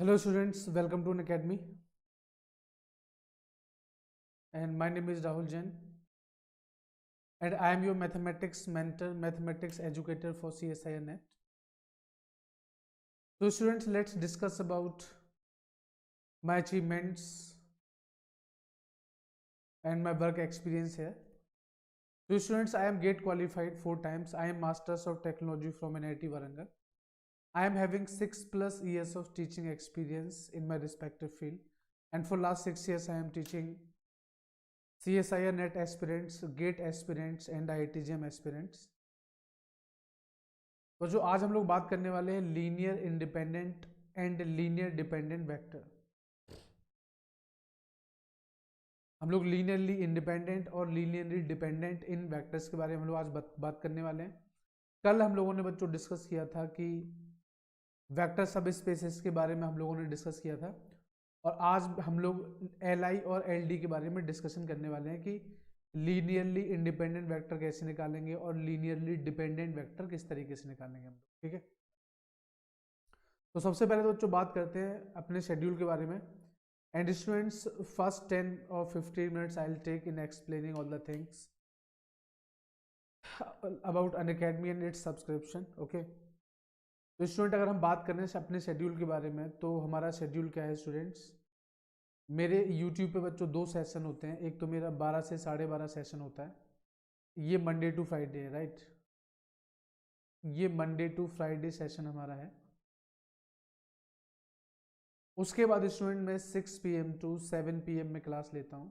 Hello students, welcome to an academy and my name is Rahul Jain and I am your mathematics mentor, mathematics educator for CSIR Net. So students, let's discuss about my achievements and my work experience here. So students, I am GATE qualified 4 times. I am Masters of Technology from NIT Warangal. I am having 6+ years of teaching experience in my respective field, and for last 6 years I am teaching CSIR Net aspirants, GATE aspirants and IIT-JEM aspirants. तो जो आज हम लोग बात करने वाले हैं linear independent and linear dependent vector. हम लोग लीनियरली इंडिपेंडेंट और लीनियरली डिपेंडेंट इन वेक्टर्स के बारे में हम लोग आज बात करने वाले हैं। कल हम लोगों ने बच्चों डिस्कस किया था कि वेक्टर सब स्पेसेस के बारे में हम लोगों ने डिस्कस किया था, और आज हम लोग एल और एल के बारे में डिस्कशन करने वाले हैं कि लीनियरली इंडिपेंडेंट वेक्टर कैसे निकालेंगे और लीनियरली डिपेंडेंट वेक्टर किस तरीके से निकालेंगे हम लोग। ठीक है, तो सबसे पहले तो बच्चों बात करते हैं अपने शेड्यूल के बारे में। And students, first 10 or 15 minutes I will take in explaining all the things about Unacademy and its subscription. Okay, तो स्टूडेंट अगर हम बात करें अपने शेड्यूल के बारे में, तो हमारा शेड्यूल क्या है स्टूडेंट्स। मेरे यूट्यूब पे बच्चों 2 सेशन होते हैं। एक तो मेरा 12 से 12:30 सेशन होता है, ये मंडे टू फ्राइडे है, राइट। ये मंडे टू फ्राइडे सेशन हमारा है। उसके बाद स्टूडेंट मैं 6 PM टू 7 PM में क्लास लेता हूँ।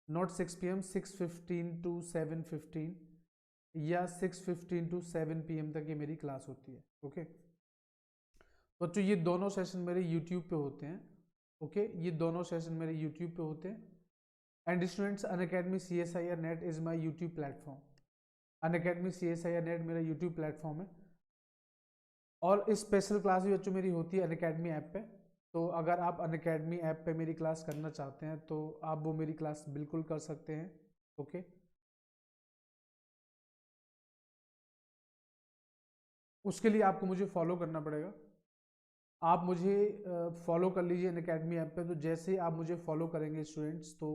नॉट 6 PM, 6:15 टू 7:15 या 6:15 टू 7 PM तक ये मेरी क्लास होती है। ओके, बच्चों ये दोनों सेशन मेरे यूट्यूब पे होते हैं। ओके, ये दोनों सेशन मेरे यूट्यूब पे होते हैं। And students, Unacademy CSIR net is my YouTube platform. Unacademy CSIR net मेरा यूट्यूब प्लेटफॉर्म है, और स्पेशल क्लास भी बच्चों मेरी होती है अनअकैडमी ऐप पे। तो अगर आप अनअकैडमी ऐप पे मेरी क्लास करना चाहते हैं तो आप वो मेरी क्लास बिल्कुल कर सकते हैं। ओके, उसके लिए आपको मुझे फॉलो करना पड़ेगा। आप मुझे फॉलो कर लीजिए अनअकैडमी ऐप पे। तो जैसे आप मुझे फॉलो करेंगे स्टूडेंट्स, तो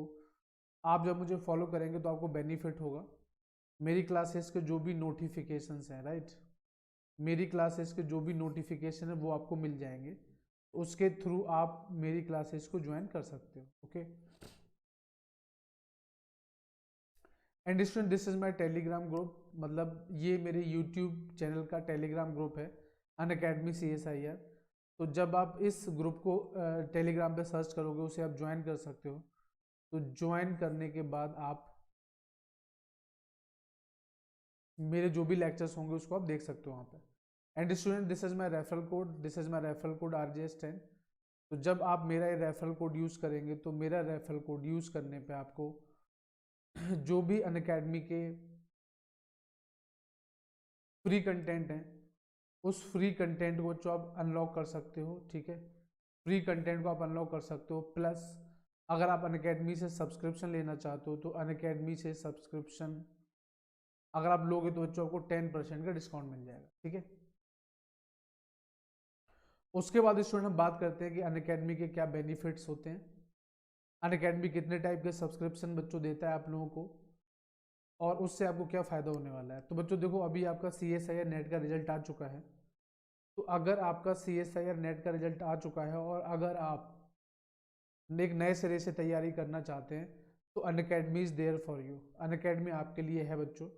आप जब मुझे फॉलो करेंगे तो आपको बेनिफिट होगा। मेरी क्लासेस के जो भी नोटिफिकेशंस हैं, राइट, मेरी क्लासेस के जो भी नोटिफिकेशन है वो आपको मिल जाएंगे। उसके थ्रू आप मेरी क्लासेस को ज्वाइन कर सकते हो। Okay, and student, this is my Telegram group. मतलब ये मेरे यूट्यूब चैनल का टेलीग्राम ग्रुप है, अनअकैडमी CSIR। तो जब आप इस ग्रुप को टेलीग्राम पे सर्च करोगे, उसे आप ज्वाइन कर सकते हो। तो ज्वाइन करने के बाद आप मेरे जो भी लेक्चर्स होंगे उसको आप देख सकते हो वहाँ पे। And student, this is my referral code, this is my referral code RJS10। तो जब आप मेरा ये रेफरल कोड यूज़ करेंगे, तो मेरा रेफरल कोड यूज़ करने पे आपको जो भी अनअकैडमी के फ्री कंटेंट हैं, उस फ्री कंटेंट को जो आप अनलॉक कर सकते हो। ठीक है, फ्री कंटेंट को आप अनलॉक कर सकते हो। प्लस अगर आप अनअकैडमी से सब्सक्रिप्शन लेना चाहते हो, तो अनअकैडमी से सब्सक्रिप्शन अगर आप लोगे तो बच्चों आपको 10% का डिस्काउंट मिल जाएगा। ठीक है, उसके बाद स्टूडेंट हम बात करते हैं कि अनअकैडमी के क्या बेनिफिट्स होते हैं, अनअकैडमी कितने टाइप के सब्सक्रिप्शन बच्चों देता है आप लोगों को, और उससे आपको क्या फ़ायदा होने वाला है। तो बच्चों देखो, अभी आपका CSIR नेट का रिजल्ट आ चुका है। तो अगर आपका CSIR नेट का रिजल्ट आ चुका है और अगर आप एक नए सिरे से तैयारी करना चाहते हैं, तो Unacademy is there for you. Unacademy आपके लिए है बच्चों।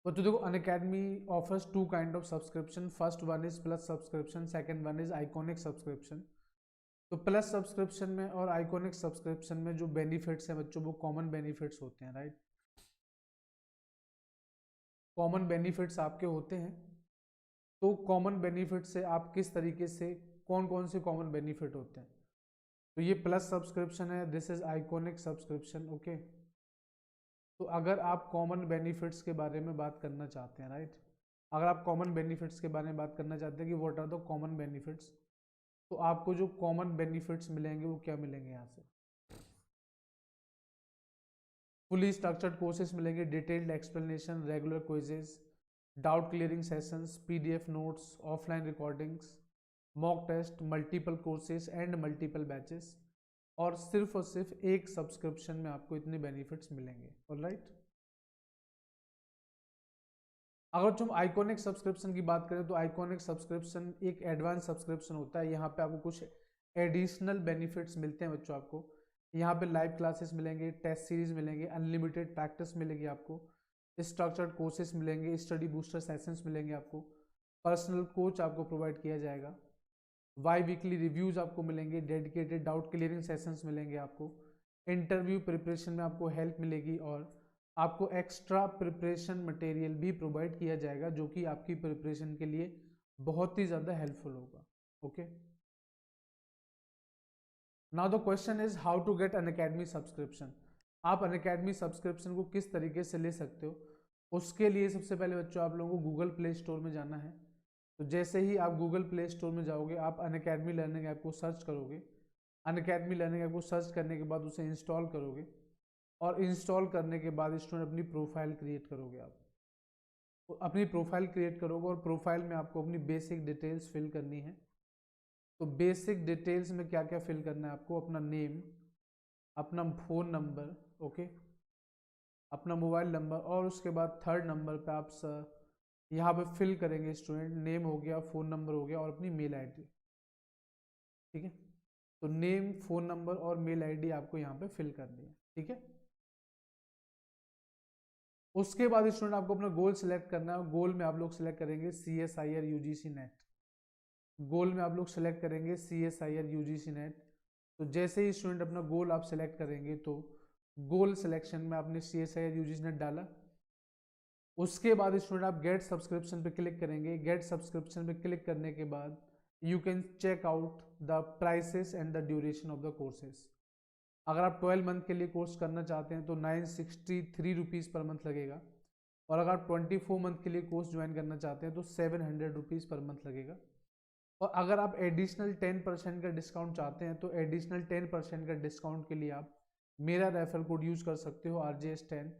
बच्चों देखो, Unacademy offers 2 kind of subscription. First one is plus subscription, second one is iconic subscription. तो प्लस सब्सक्रिप्शन में और आइकॉनिक सब्सक्रिप्शन में जो बेनिफिट्स हैं बच्चों, वो कॉमन बेनिफिट्स होते हैं, राइट। कॉमन बेनिफिट्स आपके होते हैं। तो कॉमन बेनिफिट से आप किस तरीके से, कौन कौन से कॉमन बेनिफिट होते हैं। तो ये प्लस सब्सक्रिप्शन है, this is iconic subscription. Okay, तो अगर आप कॉमन बेनिफिट्स के बारे में बात करना चाहते हैं, राइट, अगर आप कॉमन बेनिफिट्स के बारे में बात करना चाहते हैं कि what are the common benefits, तो आपको जो कॉमन बेनिफिट्स मिलेंगे वो क्या मिलेंगे यहाँ से। फुली स्ट्रक्चर्ड कोर्सेज मिलेंगे, detailed explanation, regular quizzes, doubt clearing sessions, PDF notes, offline recordings, mock test, multiple courses and multiple batches, और सिर्फ एक सब्सक्रिप्शन में आपको इतने बेनिफिट्स मिलेंगे। ऑलराइट, अगर तुम आइकॉनिक सब्सक्रिप्शन की बात करें तो आइकॉनिक सब्सक्रिप्शन एक एडवांस सब्सक्रिप्शन होता है। यहाँ पे आपको कुछ एडिशनल बेनिफिट्स मिलते हैं बच्चों। आपको यहाँ पे लाइव क्लासेस मिलेंगे, टेस्ट सीरीज मिलेंगे, अनलिमिटेड प्रैक्टिस मिलेगी आपको, स्ट्रक्चर्ड कोर्सेज मिलेंगे, स्टडी बूस्टर सेशंस मिलेंगे आपको, पर्सनल कोच आपको प्रोवाइड किया जाएगा, वाई वीकली रिव्यूज आपको मिलेंगे, डेडिकेटेड डाउट क्लियरिंग सेशंस मिलेंगे आपको, इंटरव्यू प्रिपरेशन में आपको हेल्प मिलेगी, और आपको एक्स्ट्रा प्रिपरेशन मटेरियल भी प्रोवाइड किया जाएगा जो कि आपकी प्रिपरेशन के लिए बहुत ही ज़्यादा हेल्पफुल होगा। Okay, now the question is how to get Unacademy subscription. आप अनअकैडमी सब्सक्रिप्शन को किस तरीके से ले सकते हो? उसके लिए सबसे पहले बच्चों आप लोगों को गूगल प्ले स्टोर में जाना है। तो जैसे ही आप गूगल प्ले स्टोर में जाओगे, आप अनअकैडमी लर्निंग ऐप को सर्च करोगे। अनअकैडमी लर्निंग ऐप को सर्च करने के बाद उसे इंस्टॉल करोगे, और इंस्टॉल करने के बाद स्टूडेंट अपनी प्रोफाइल क्रिएट करोगे। आप तो अपनी प्रोफाइल क्रिएट करोगे, और प्रोफाइल में आपको अपनी बेसिक डिटेल्स फिल करनी है। तो बेसिक डिटेल्स में क्या क्या फिल करना है आपको? अपना नेम, अपना फ़ोन नंबर, ओके, अपना मोबाइल नंबर, और उसके बाद थर्ड नंबर पे आप यहाँ पे फिल करेंगे स्टूडेंट, नेम हो गया, फ़ोन नंबर हो गया, और अपनी मेल आईडी। ठीक है, तो नेम, फ़ोन नंबर और मेल आईडी आपको यहाँ पे फिल करनी है। ठीक है, उसके बाद स्टूडेंट आपको अपना गोल सिलेक्ट करना है। गोल में आप लोग सिलेक्ट करेंगे CSIR UGC नेट। गोल में आप लोग सेलेक्ट करेंगे CSIR UGC नेट। तो जैसे ही स्टूडेंट अपना गोल आप सेलेक्ट करेंगे, तो गोल सिलेक्शन में आपने CSIR UGC नेट डाला। उसके बाद स्टूडेंट आप गेट सब्सक्रिप्शन पे क्लिक करेंगे। गेट सब्सक्रिप्शन पे क्लिक करने के बाद you can check out the prices and the duration of the courses. अगर आप 12 मंथ के लिए कोर्स करना चाहते हैं तो 963 रुपीज़ पर मंथ लगेगा, और अगर आप 24 मंथ के लिए कोर्स ज्वाइन करना चाहते हैं तो 700 रुपीज़ पर मंथ लगेगा। और अगर आप एडिशनल 10% का डिस्काउंट चाहते हैं तो एडिशनल 10% का डिस्काउंट के लिए आप मेरा रेफरल कोड यूज़ कर सकते हो, RJS10।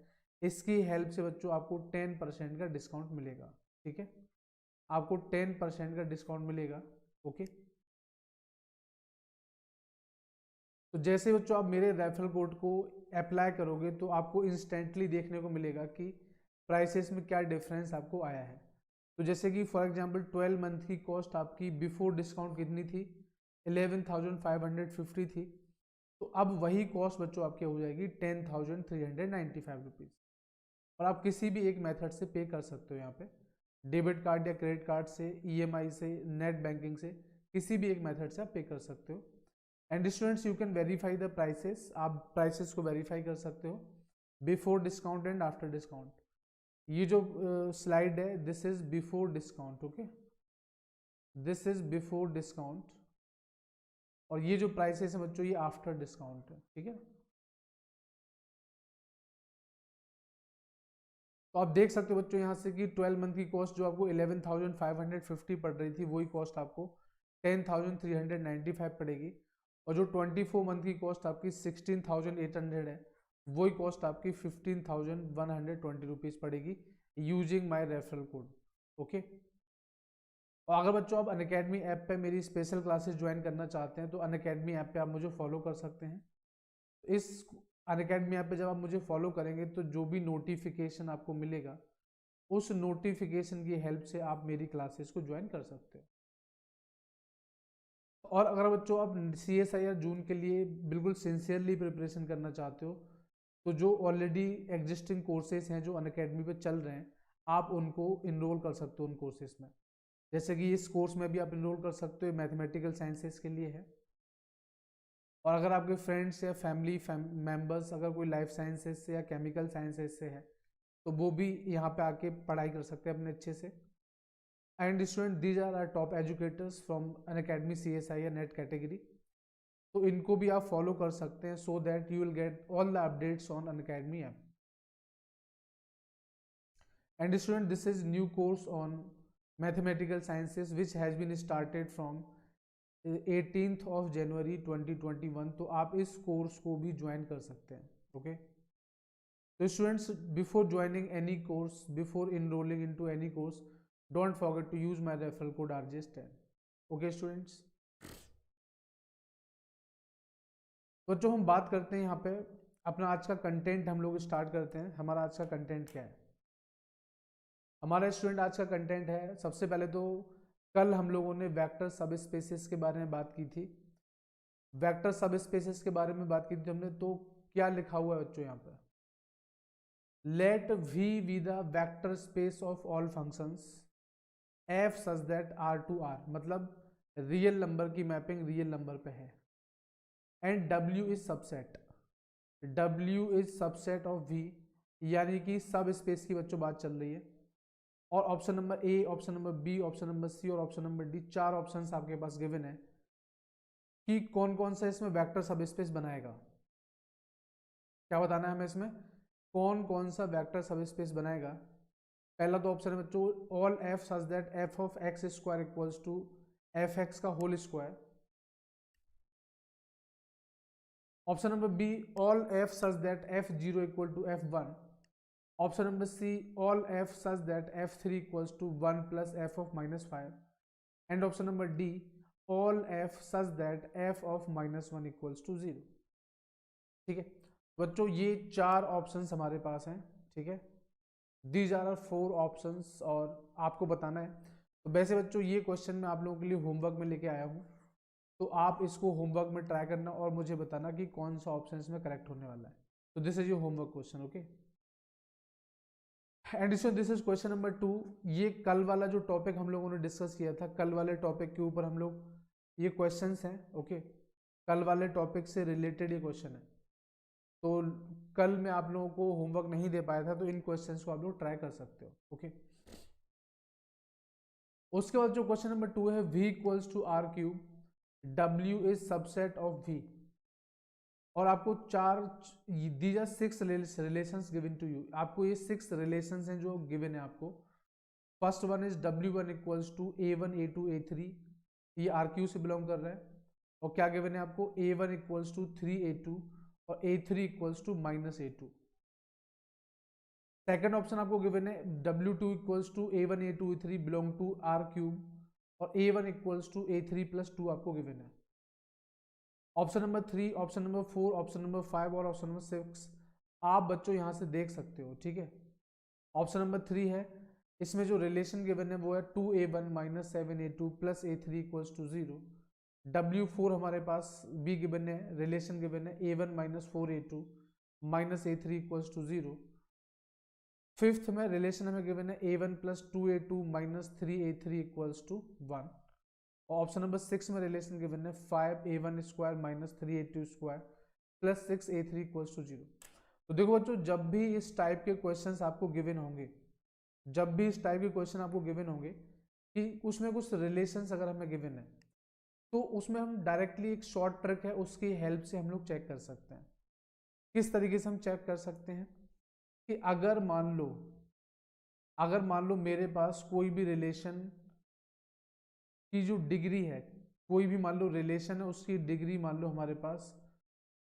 इसकी हेल्प से बच्चों आपको 10% का डिस्काउंट मिलेगा। ठीक है, आपको 10% का डिस्काउंट मिलेगा। ओके, तो जैसे बच्चों आप मेरे रेफरल कोड को अप्लाई करोगे तो आपको इंस्टेंटली देखने को मिलेगा कि प्राइसेस में क्या डिफरेंस आपको आया है। तो जैसे कि फॉर एग्जांपल 12 मंथ की कॉस्ट आपकी बिफोर डिस्काउंट कितनी थी? 11,550 थी। तो अब वही कॉस्ट बच्चों आपकी हो जाएगी 10,395 रुपीज़। और आप किसी भी एक मेथड से पे कर सकते हो। यहाँ पे डेबिट कार्ड या क्रेडिट कार्ड से, EMI से, नेट बैंकिंग से, किसी भी एक मेथड से आप पे कर सकते हो। And students you can verify the prices. आप प्राइसेस को वेरीफाई कर सकते हो before discount and after discount. ये जो स्लाइड है, this is before discount. Okay, this is before discount, और ये जो प्राइसेस है बच्चों ये आफ्टर डिस्काउंट है। ठीक है, तो आप देख सकते हो बच्चों यहाँ से कि 12 मंथ की कॉस्ट जो आपको 11,550 पड़ रही थी, वही कॉस्ट आपको 10,395 पड़ेगी। और जो 24 मंथ की कॉस्ट आपकी 16,800 है, वही कॉस्ट आपकी 15,120 रुपीज़ पड़ेगी using my referral code. Okay, और अगर बच्चों आप अनअकैडमी ऐप पे मेरी स्पेशल क्लासेस ज्वाइन करना चाहते हैं तो अनअकैडमी ऐप पे आप मुझे फॉलो कर सकते हैं। इस अनअकैडमी ऐप पे जब आप मुझे फॉलो करेंगे तो जो भी नोटिफिकेशन आपको मिलेगा, उस नोटिफिकेशन की हेल्प से आप मेरी क्लासेस को ज्वाइन कर सकते हो। और अगर बच्चों आप CSIR जून के लिए बिल्कुल सिंसियरली प्रिपरेशन करना चाहते हो, तो जो ऑलरेडी एग्जिस्टिंग कोर्सेज हैं जो अनअकैडमी पे चल रहे हैं, आप उनको इनरोल कर सकते हो उन कोर्सेज में। जैसे कि इस कोर्स में भी आप इनरोल कर सकते हो, मैथमेटिकल साइंसेस के लिए है। और अगर आपके फ्रेंड्स या फैमिली मेम्बर्स अगर कोई लाइफ साइंसेस से या केमिकल साइंसेस से है, तो वो भी यहाँ पे आके पढ़ाई कर सकते हैं अपने अच्छे से। And student, these are are top educators from Unacademy CSIR NET category. तो इनको भी आप फॉलो कर सकते हैं so that you will get all the updates on Unacademy app. And student, this is new course on mathematical sciences which has been started from 18th of January 2021। तो आप इस कोर्स को भी ज्वाइन कर सकते हैं। ओके, तो students, before joining any course, before enrolling into any course, don't forget to use my referral code RJS10। Okay students, तो जो हम बात करते हैं यहाँ पे अपना आज का कंटेंट हम लोग स्टार्ट करते हैं। हमारा आज का कंटेंट क्या है? हमारा स्टूडेंट आज का कंटेंट है, सबसे पहले तो कल हम लोगों ने वेक्टर सब स्पेसेस के बारे में बात की थी। वेक्टर सब स्पेसेस के बारे में बात की थी हमने, तो क्या लिखा हुआ है बच्चों यहाँ पे? Let V be the vector space of all functions f such that R to R, मतलब रियल नंबर की मैपिंग रियल नंबर पे है। And W is subset, W is subset of V, यानी कि सब स्पेस की बच्चों बात चल रही है। और option number A, option number B, option number C और ऑप्शन नंबर डी, 4 ऑप्शंस आपके पास गिवन है कि कौन कौन सा इसमें वेक्टर सब स्पेस बनाएगा। क्या बताना है हमें इसमें? कौन कौन सा वेक्टर सब स्पेस बनाएगा। पहला तो ऑप्शन है बच्चों all f such that f of x square equals to f x का whole square. Option number B all f such that f zero equal to f one. Option number C all f such that f three equals to one plus f of minus five. And option number D all f such that f of minus one equals to zero. ठीक है बच्चों, ये 4 options हमारे पास हैं। ठीक है, these are 4 options और आपको बताना है। तो वैसे बच्चों ये क्वेश्चन मैं आप लोगों के लिए होमवर्क में लेके आया हूँ, तो आप इसको होमवर्क में ट्राई करना और मुझे बताना कि कौन सा ऑप्शन इसमें करेक्ट होने वाला है। तो this is your homework question, okay. And this is question number 2। ये कल वाला जो टॉपिक हम लोगों ने डिस्कस किया था, कल वाले टॉपिक के ऊपर हम लोग ये क्वेश्चंस हैं, ओके। कल वाले टॉपिक से रिलेटेड ये क्वेश्चन है। तो कल मैं आप लोगों को होमवर्क नहीं दे पाया था, तो इन क्वेश्चंस को आप लोग ट्राई कर सकते हो, ओके। उसके बाद जो क्वेश्चन नंबर 2 है, v equals to R cube, w is subset of v। और आपको 4 these are 6 relations given to you. आपको ये 6 रिलेशंस हैं जो गिवन है आपको। First one is w1 equals to a1 a2 a3, ये आर क्यू से बिलोंग कर रहा है। और क्या गिवन है आपको? a1 इक्वल्स टू 3a2 और a3 equals to minus a2। Second option आपको गिवन है w2 equals to a1 a2 a3 belong to R cube और a1 equals to a3 plus 2 आपको गिवन है। Option number 3, option number 4, option number 5 और option number 6 आप बच्चों यहां से देख सकते हो। ठीक है, ऑप्शन नंबर 3 है, इसमें जो रिलेशन गिवन है वो है 2a1 minus 7a2 plus a3 equals to 0। w4 हमारे पास भी गिवन है, रिलेशन गिवन है a1 minus 4a2 minus a3 equals to 0। Fifth में रिलेशन हमें गिवन है a1 plus 2a2 minus 3a3 equals to 1। Option number 6 में रिलेशन गिवन है 5a1 square minus 3a2 square plus 6a3 equals to 0। तो देखो बच्चों, जब भी इस टाइप के क्वेश्चंस आपको गिवन होंगे, जब भी इस टाइप के क्वेश्चन आपको गिवन होंगे कि उसमें कुछ रिलेशंस अगर हमें गिवन है, तो उसमें हम डायरेक्टली एक शॉर्ट ट्रिक है उसकी हेल्प से हम लोग चेक कर सकते हैं। किस तरीके से हम चेक कर सकते हैं कि अगर मान लो मेरे पास कोई भी रिलेशन की जो डिग्री है, कोई भी मान लो रिलेशन है, उसकी डिग्री मान लो हमारे पास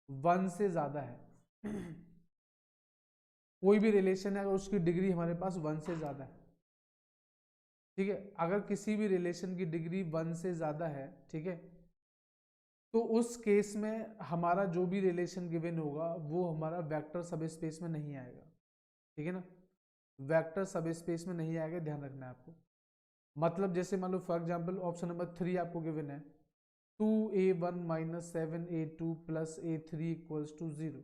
1 से ज्यादा है। कोई भी रिलेशन है अगर उसकी डिग्री हमारे पास 1 से ज्यादा है, ठीक है, अगर किसी भी रिलेशन की डिग्री 1 से ज्यादा है, ठीक है, तो उस केस में हमारा जो भी रिलेशन गिवन होगा वो हमारा वेक्टर सब स्पेस में नहीं आएगा। ठीक है ना, वेक्टर सब स्पेस में नहीं आएगा, ध्यान रखना है आपको। मतलब जैसे मान लो फॉर एग्जांपल ऑप्शन नंबर 3 आपको गिवन है 2a1 minus 7a2 plus a3 equals to 0।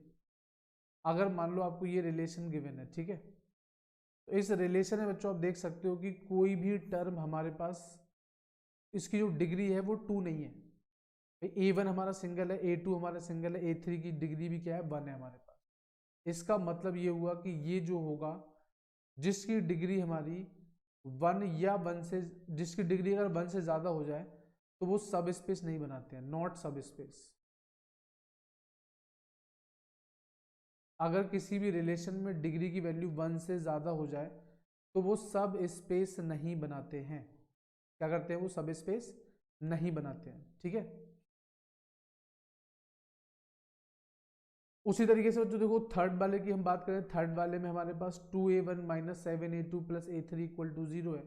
अगर मान लो आपको ये रिलेशन गिवन है, ठीक है, तो इस रिलेशन में बच्चों आप देख सकते हो कि कोई भी टर्म हमारे पास इसकी जो डिग्री है वो 2 नहीं है। a1 हमारा सिंगल है, a2 हमारा सिंगल है, a3 की डिग्री भी क्या है? 1 है हमारे पास। इसका मतलब ये हुआ कि ये जो होगा जिसकी डिग्री हमारी 1 या 1 से, जिसकी डिग्री अगर 1 से ज्यादा हो जाए तो वो सब स्पेस नहीं बनाते हैं, नॉट सब स्पेस। अगर किसी भी रिलेशन में डिग्री की वैल्यू 1 से ज्यादा हो जाए तो वो सब स्पेस नहीं बनाते हैं। क्या करते हैं? वो सब स्पेस नहीं बनाते हैं। ठीक है, उसी तरीके से जो देखो थर्ड वाले की हम बात करें, थर्ड वाले में हमारे पास 2a1 minus 7a2 plus a3 equal to 0 है।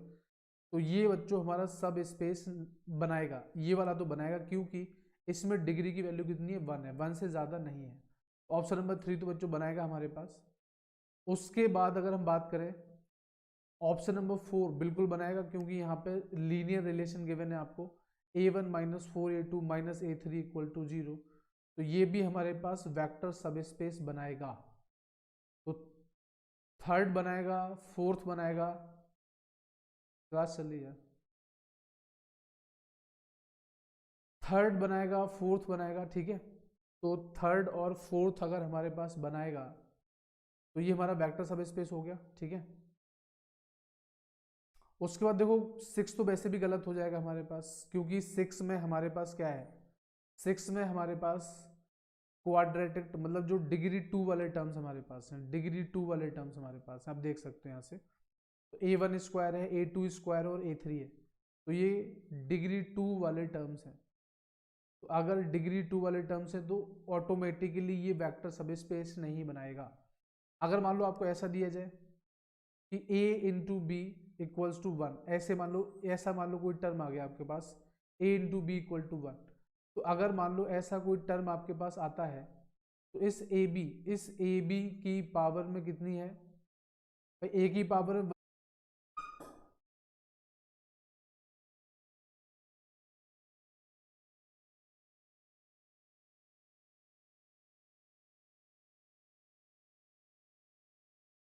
तो ये बच्चों हमारा सब स्पेस बनाएगा, ये वाला तो बनाएगा क्योंकि इसमें डिग्री की वैल्यू कितनी है, 1 है, 1 से ज़्यादा नहीं है। ऑप्शन नंबर 3 तो बच्चों बनाएगा हमारे पास। उसके बाद अगर हम बात करें ऑप्शन नंबर 4 बिल्कुल बनाएगा क्योंकि यहाँ पे लीनियर रिलेशन गिवन है आपको, a1 minus 4a2 minus a3 equal to 0, तो ये भी हमारे पास वेक्टर सब स्पेस बनाएगा। तो थर्ड बनाएगा, फोर्थ बनाएगा, क्लास चल रही है, थर्ड बनाएगा, फोर्थ बनाएगा, ठीक है। तो थर्ड और फोर्थ अगर हमारे पास बनाएगा तो ये हमारा वेक्टर सब स्पेस हो गया, ठीक है। उसके बाद देखो 6 तो वैसे भी गलत हो जाएगा हमारे पास, क्योंकि 6 में हमारे पास क्या है, 6 में हमारे पास क्वाड्रेटिक मतलब जो डिग्री 2 वाले टर्म्स हमारे पास हैं, डिग्री 2 वाले टर्म्स हमारे पास हैं, आप देख सकते हैं यहाँ से। तो a1 स्क्वायर है, a2 स्क्वायर और a3 है, तो ये डिग्री 2 वाले टर्म्स हैं। तो अगर डिग्री 2 वाले टर्म्स है तो ऑटोमेटिकली ये वेक्टर सब स्पेस नहीं बनाएगा। अगर मान लो आपको ऐसा दिया जाए कि a into B equals to 1, ऐसे मान लो, ऐसा मान लो कोई टर्म आ गया आपके पास a into B equal to 1, तो अगर मान लो ऐसा कोई टर्म आपके पास आता है तो इस ए बी की पावर में कितनी है भाई, ए की पावर में,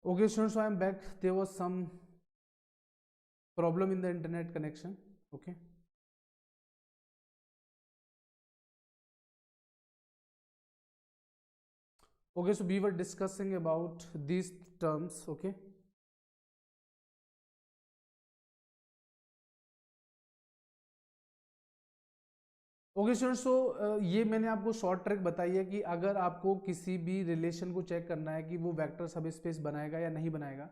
okay students, so I am back. There was some problem in the internet connection, okay. Okay, so we were discussing about these terms, okay. Okay students, so ये मैंने आपको शॉर्ट ट्रिक बताई है कि अगर आपको किसी भी रिलेशन को चेक करना है कि वो वेक्टर सब स्पेस बनाएगा या नहीं बनाएगा,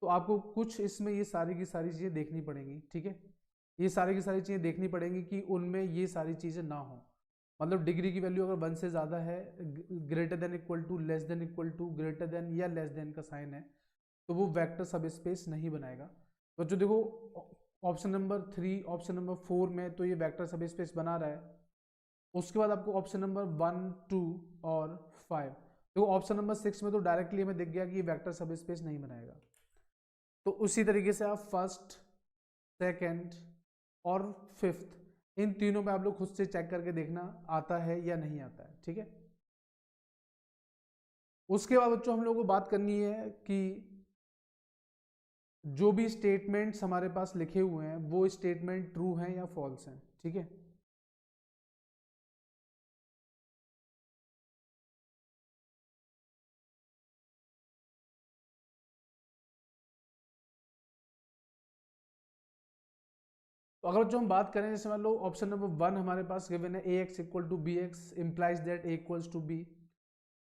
तो आपको कुछ इसमें ये सारी की सारी चीज़ें देखनी पड़ेंगी, ठीक है। ये सारी की सारी चीज़ें देखनी पड़ेंगी कि उनमें ये सारी चीज़ें ना हो, मतलब डिग्री की वैल्यू अगर 1 से ज़्यादा है, greater than equal to, less than equal to, greater than या लेस देन का साइन है, तो वो वेक्टर सब स्पेस नहीं बनाएगा। बच्चों देखो ऑप्शन नंबर 3, ऑप्शन नंबर 4 में तो ये वेक्टर सब स्पेस बना रहा है। उसके बाद आपको ऑप्शन नंबर 1, 2 और 5, देखो ऑप्शन नंबर 6 में तो डायरेक्टली हमें दिख गया कि ये वेक्टर सब स्पेस नहीं बनाएगा। तो उसी तरीके से आप फर्स्ट, सेकंड और फिफ्थ, इन तीनों में आप लोग खुद से चेक करके देखना आता है या नहीं आता है, ठीक है। उसके बाद बच्चों हम लोग को बात करनी है कि जो भी स्टेटमेंट्स हमारे पास लिखे हुए हैं वो स्टेटमेंट ट्रू हैं या फॉल्स हैं, ठीक है। तो अगर जो हम बात करें, जैसे मान लो ऑप्शन नंबर 1 हमारे पास गिवन है ax equal to B X implies that a equals to b।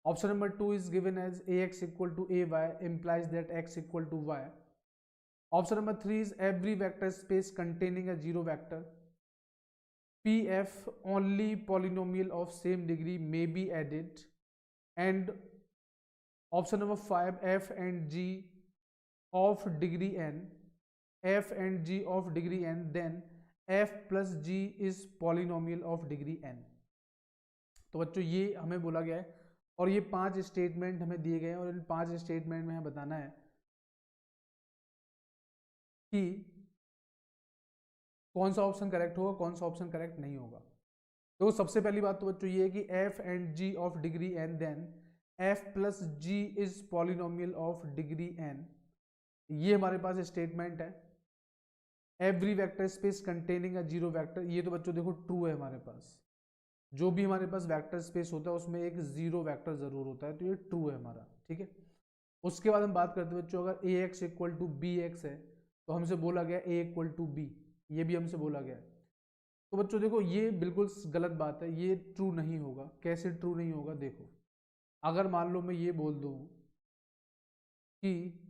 Option number 2 is given as ax equal to ay implies that x equal to y। Option number 3 is every vector space containing a zero vector pf only polynomial of same degree may be added, and option number 5, f and g of degree n, f and g of degree n, then f plus g is polynomial of degree n। तो बच्चों ये हमें बोला गया है और ये 5 statement हमें दिए गए हैं और इन 5 स्टेटमेंट में हमें बताना है कि कौन सा ऑप्शन करेक्ट होगा, कौन सा ऑप्शन करेक्ट नहीं होगा। तो सबसे पहली बात तो बच्चों ये है कि f and g of degree n, then f plus g is polynomial of degree n, ये हमारे पास स्टेटमेंट है। Every vector space containing a zero vector, ये तो बच्चों देखो ट्रू है हमारे पास, जो भी हमारे पास वेक्टर स्पेस होता है उसमें एक जीरो वेक्टर जरूर होता है, तो ये ट्रू है हमारा, ठीक है। उसके बाद हम बात करते हैं बच्चों, अगर a x equal to B x है तो हमसे बोला गया ए इक्वल टू बी, ये भी हमसे बोला गया है। तो बच्चों देखो ये बिल्कुल गलत बात है, ये ट्रू नहीं होगा। कैसे ट्रू नहीं होगा, देखो अगर मान लो मैं ये बोल दूं कि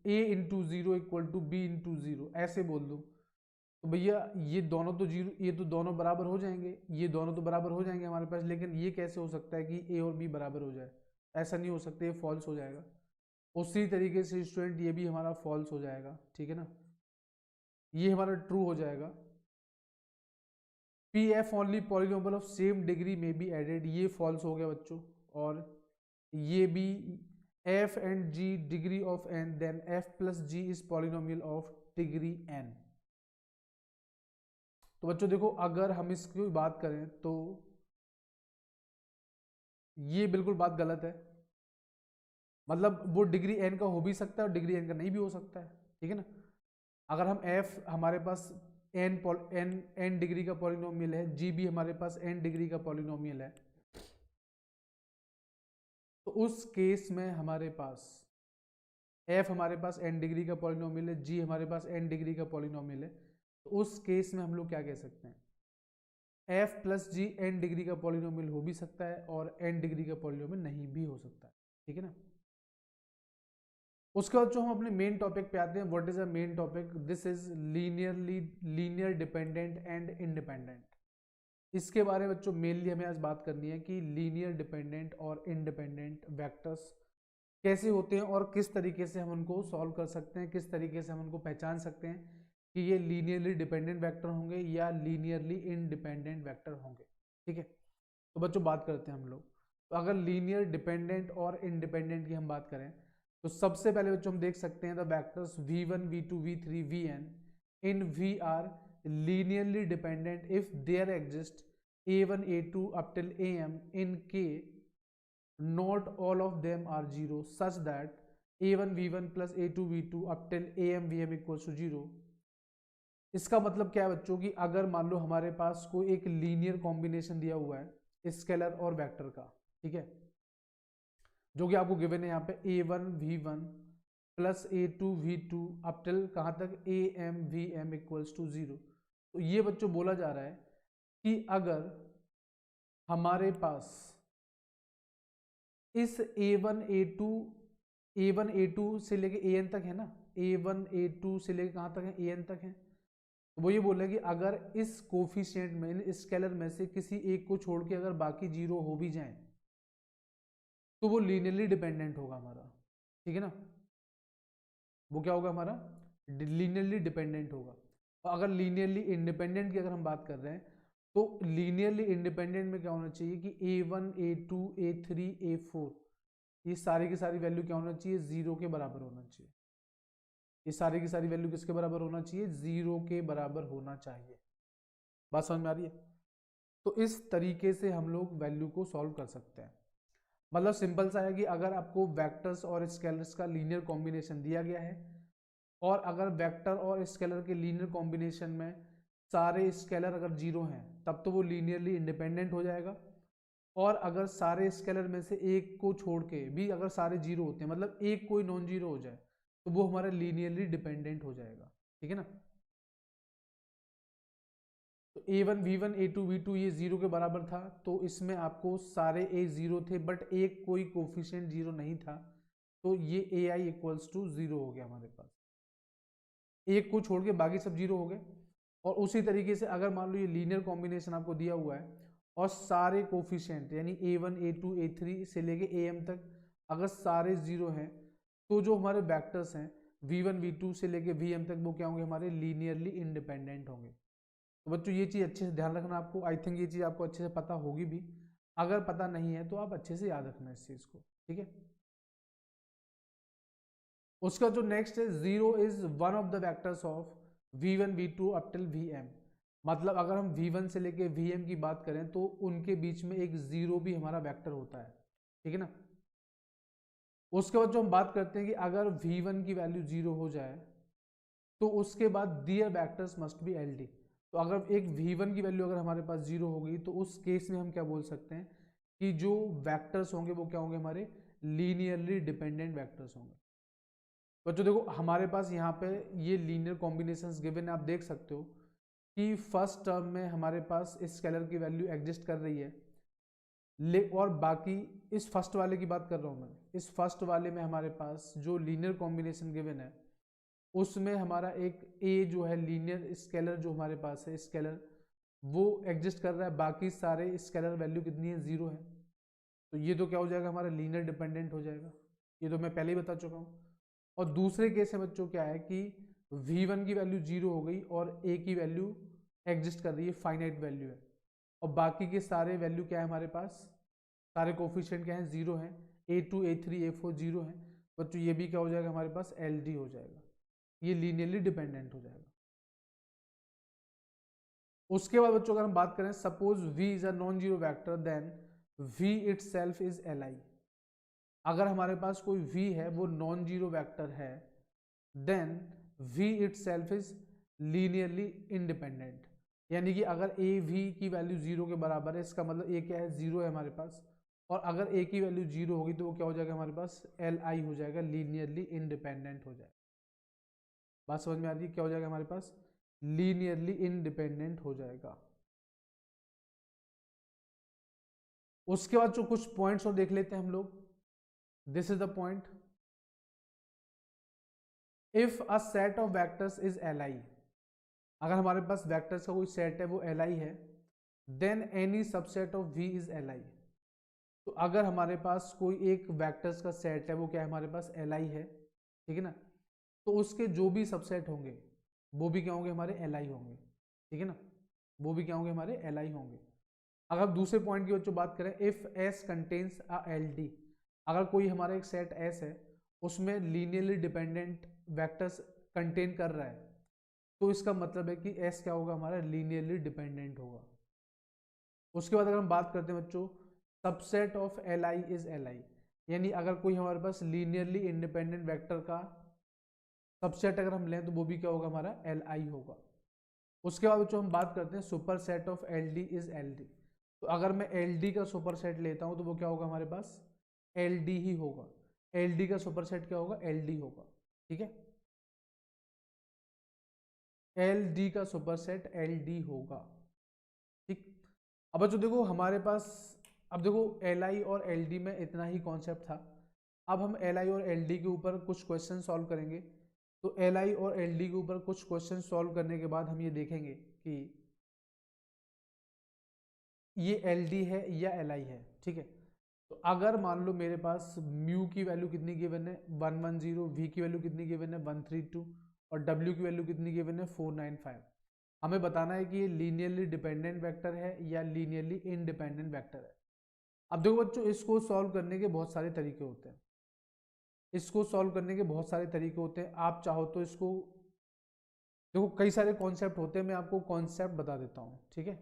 a into zero equal to B into zero, ऐसे बोल दूं, तो भैया ये दोनों तो जीरो, ये तो दोनों बराबर हो जाएंगे, ये दोनों तो बराबर हो जाएंगे हमारे पास, लेकिन ये कैसे हो सकता है कि ए और बी बराबर हो जाए, ऐसा नहीं हो सकता, ये फॉल्स हो जाएगा। उसी तरीके से स्टूडेंट ये भी हमारा फॉल्स हो जाएगा, ठीक है ना। ये हमारा ट्रू हो जाएगा। P F only polynomial of same degree में बी एडेड, ये फॉल्स हो गया बच्चों। और ये भी F and G degree of N, then F plus G is polynomial of degree N. तो बच्चों देखो, अगर हम इसकी बात करें तो ये बिल्कुल बात गलत है। मतलब वो डिग्री एन का हो भी सकता है और डिग्री एन का नहीं भी हो सकता है, ठीक है ना। अगर हम एफ हमारे पास एन डिग्री का पॉलिनोमियल है, जी भी हमारे पास एन डिग्री का पॉलिनोमियल है, तो उस केस में हमारे पास एफ हमारे पास एन डिग्री का पॉलिनोमियल है, जी हमारे पास एन डिग्री का पॉलिनोमियल है, तो उस केस में हम लोग क्या कह सकते हैं, F plus G N degree का पॉलिनोमियल हो भी सकता है और एन डिग्री का पॉलिनोमियल नहीं भी हो सकता है, ठीक है ना। उसके बाद जो हम अपने मेन टॉपिक पे आते हैं, what is a main topic, this is linear dependent and independent. इसके बारे में बच्चों मेनली हमें आज बात करनी है कि लीनियर डिपेंडेंट और इंडिपेंडेंट वेक्टर्स कैसे होते हैं और किस तरीके से हम उनको सॉल्व कर सकते हैं, किस तरीके से हम उनको पहचान सकते हैं कि ये लीनियरली डिपेंडेंट वेक्टर होंगे या लीनियरली इंडिपेंडेंट वेक्टर होंगे, ठीक है। तो बच्चों बात करते हैं हम लोग। तो अगर लीनियर डिपेंडेंट और इंडिपेंडेंट की हम बात करें तो सबसे पहले बच्चों हम देख सकते हैं the vectors v1 v2 v3 vn in v are linearly dependent if there exist a1 a2 up till am in k not all of them are 0 such that a1 v1 plus a2 v2 up till am vm equals to 0। इसका मतलब क्या है बच्चों कि अगर मान लो हमारे पास कोई एक लीनियर कॉम्बिनेशन दिया हुआ है स्केलर और वेक्टर का, ठीक है, जो कि आपको गिवन है यहाँ पे a1 v1 plus a2 v2 up till कहाँ तक am vm इक्वल्स टू 0। तो ये बच्चों बोला जा रहा है कि अगर हमारे पास इस a1 a2 से लेके an तक है ना, a1 a2 से लेके कहाँ तक है an तक है, तो वो ये बोल रहे हैं कि अगर इस कोफिशिएंट में इस स्केलर में से किसी एक को छोड़ के अगर बाकी जीरो हो भी जाए तो वो लीनियरली डिपेंडेंट होगा हमारा, ठीक है ना। वो क्या होगा हमारा, लीनियरली डिपेंडेंट होगा। और अगर लीनियरली इंडिपेंडेंट की अगर हम बात कर रहे हैं तो लीनियरली इंडिपेंडेंट में क्या होना चाहिए कि a1 a2 a3 a4 ये सारी की सारी वैल्यू क्या होना चाहिए, जीरो के बराबर होना चाहिए। ये सारी की सारी वैल्यू किसके बराबर होना चाहिए, जीरो के बराबर होना चाहिए। बात समझ में आ रही है। तो इस तरीके से हम लोग वैल्यू को सॉल्व कर सकते हैं। मतलब सिंपल सा है कि अगर आपको वेक्टर्स और स्केलर्स का लीनियर कॉम्बिनेशन दिया गया है और अगर वेक्टर और स्केलर के लीनियर कॉम्बिनेशन में सारे स्केलर अगर जीरो हैं तब तो वो लीनियरली इंडिपेंडेंट हो जाएगा। और अगर सारे स्केलर में से एक को छोड़ के भी अगर सारे जीरो होते हैं, मतलब एक कोई नॉन जीरो हो जाए, तो वो हमारा लीनियरली डिपेंडेंट हो जाएगा, ठीक है ना। तो a1 v1 a2 v2 ये जीरो के बराबर था, तो इसमें आपको सारे a जीरो थे बट एक कोई कोफिशिएंट जीरो नहीं था, तो ये ai इक्वल्स टू जीरो हो गया हमारे पास। एक को छोड़ के बाकी सब जीरो हो गए। और उसी तरीके से अगर मान लो ये लीनियर कॉम्बिनेशन आपको दिया हुआ है और सारे कोफिशिएंट यानी a1 a2 a3 से लेके am तक अगर सारे जीरो हैं तो जो हमारे वेक्टर्स हैं v1 v2 से लेके vm तक वो क्या होंगे, हमारे लीनियरली इंडिपेंडेंट होंगे। तो बच्चों ये चीज़ अच्छे से ध्यान रखना आपको, आई थिंक ये चीज़ आपको अच्छे से पता होगी भी, अगर पता नहीं है तो आप अच्छे से याद रखना इस चीज़ को, ठीक है। उसका जो नेक्स्ट है zero is one of the vectors of v1 v2 up till vm। मतलब अगर हम v1 से लेके vm की बात करें तो उनके बीच में एक जीरो भी हमारा वेक्टर होता है, ठीक है ना। उसके बाद जो हम बात करते हैं कि अगर v1 की वैल्यू जीरो हो जाए तो उसके बाद दियर वेक्टर्स मस्ट बी एलडी। तो अगर एक v1 की वैल्यू अगर हमारे पास जीरो होगी तो उस केस में हम क्या बोल सकते हैं कि जो वेक्टर्स होंगे वो क्या होंगे, हमारे लीनियरली डिपेंडेंट वेक्टर्स होंगे। बच्चों देखो हमारे पास यहाँ पे ये लीनियर कॉम्बिनेशंस गिवन है, आप देख सकते हो कि फर्स्ट टर्म में हमारे पास इस स्केलर की वैल्यू एग्जिस्ट कर रही है, और बाकी इस फर्स्ट वाले की बात कर रहा हूँ मैं, इस फर्स्ट वाले में हमारे पास जो लीनियर कॉम्बिनेशन गिवन है उसमें हमारा एक a जो है लीनियर स्केलर जो हमारे पास है स्केलर वो एग्जिस्ट कर रहा है, बाकी सारे स्केलर वैल्यू कितनी है, जीरो है। तो ये तो क्या हो जाएगा, हमारा लीनियर डिपेंडेंट हो जाएगा, ये तो मैं पहले ही बता चुका हूँ। और दूसरे केस में बच्चों क्या है कि v1 की वैल्यू 0 हो गई और a की वैल्यू एग्जिस्ट कर रही है, फाइनाइट वैल्यू है, और बाकी के सारे वैल्यू क्या है हमारे पास, सारे कोफिशिएंट क्या है, 0 है, a2 a3 a4 0 है, बच्चों ये भी क्या हो जाएगा हमारे पास, LD हो जाएगा, ये लीनियरली डिपेंडेंट हो जाएगा। उसके बाद बच्चों अगर हम बात करें, suppose v is a non zero vector then v itself is Li। अगर हमारे पास कोई v है वो नॉन जीरो वैक्टर है, then v itself is linearly independent, यानी कि अगर a v की वैल्यू 0 के बराबर है, इसका मतलब a क्या है, 0 है हमारे पास, और अगर a की वैल्यू 0 होगी तो वो क्या हो जाएगा हमारे पास, Li हो जाएगा, लीनियरली इंडिपेंडेंट हो जाएगा। बात समझ में आ रही है, क्या हो जाएगा हमारे पास, लीनियरली इंडिपेंडेंट हो जाएगा। उसके बाद जो कुछ पॉइंट्स और देख लेते हैं हम लोग, this is the point, if a set of vectors is Li, अगर हमारे पास वेक्टर्स का कोई सेट है वो Li है, then any subset of V is Li। तो अगर हमारे पास कोई एक वेक्टर्स का सेट है वो क्या है हमारे पास, Li है, ठीक है ना, तो उसके जो भी सबसेट होंगे वो भी क्या होंगे, हमारे Li होंगे, ठीक है ना, वो भी क्या होंगे, हमारे Li होंगे। अगर दूसरे पॉइंट की बच्चों बात करें, if S contains a LD, अगर कोई हमारा एक सेट S है उसमें लीनियरली डिपेंडेंट वेक्टर्स कंटेन कर रहा है, तो इसका मतलब है कि S क्या होगा हमारा, लीनियरली डिपेंडेंट होगा। उसके बाद अगर हम बात करते हैं बच्चों, subset of Li is Li, यानी अगर कोई हमारे पास लीनियरली इंडिपेंडेंट वेक्टर का सबसेट अगर हम लें तो वो भी क्या होगा हमारा, Li होगा। उसके बाद बच्चों हम बात करते हैं super set of LD is LD, तो अगर मैं LD का सुपर सेट लेता हूं तो वो क्या होगा हमारे पास, LD ही होगा, LD का सुपर सेट क्या होगा, LD होगा, ठीक है, LD का सुपर सेट LD होगा, ठीक। अब बच्चों देखो हमारे पास, अब देखो Li और LD में इतना ही कॉन्सेप्ट था, अब हम Li और LD के ऊपर कुछ क्वेश्चन सॉल्व करेंगे। तो Li और LD के ऊपर कुछ क्वेश्चन सॉल्व करने के बाद हम ये देखेंगे कि ये LD है या Li है, ठीक है। तो अगर मान लो मेरे पास म्यू की वैल्यू कितनी गिवन है, 110, v की वैल्यू कितनी गिवन है, 132, और w की वैल्यू कितनी गिवन है, 495, हमें बताना है कि ये लीनियरली डिपेंडेंट वेक्टर है या लीनियरली इंडिपेंडेंट वेक्टर है। अब देखो बच्चों इसको सॉल्व करने के बहुत सारे तरीके होते हैं, इसको सॉल्व करने के बहुत सारे तरीके होते हैं, आप चाहो तो इसको, देखो कई सारे कॉन्सेप्ट होते हैं, मैं आपको कॉन्सेप्ट बता देता हूँ, ठीक है,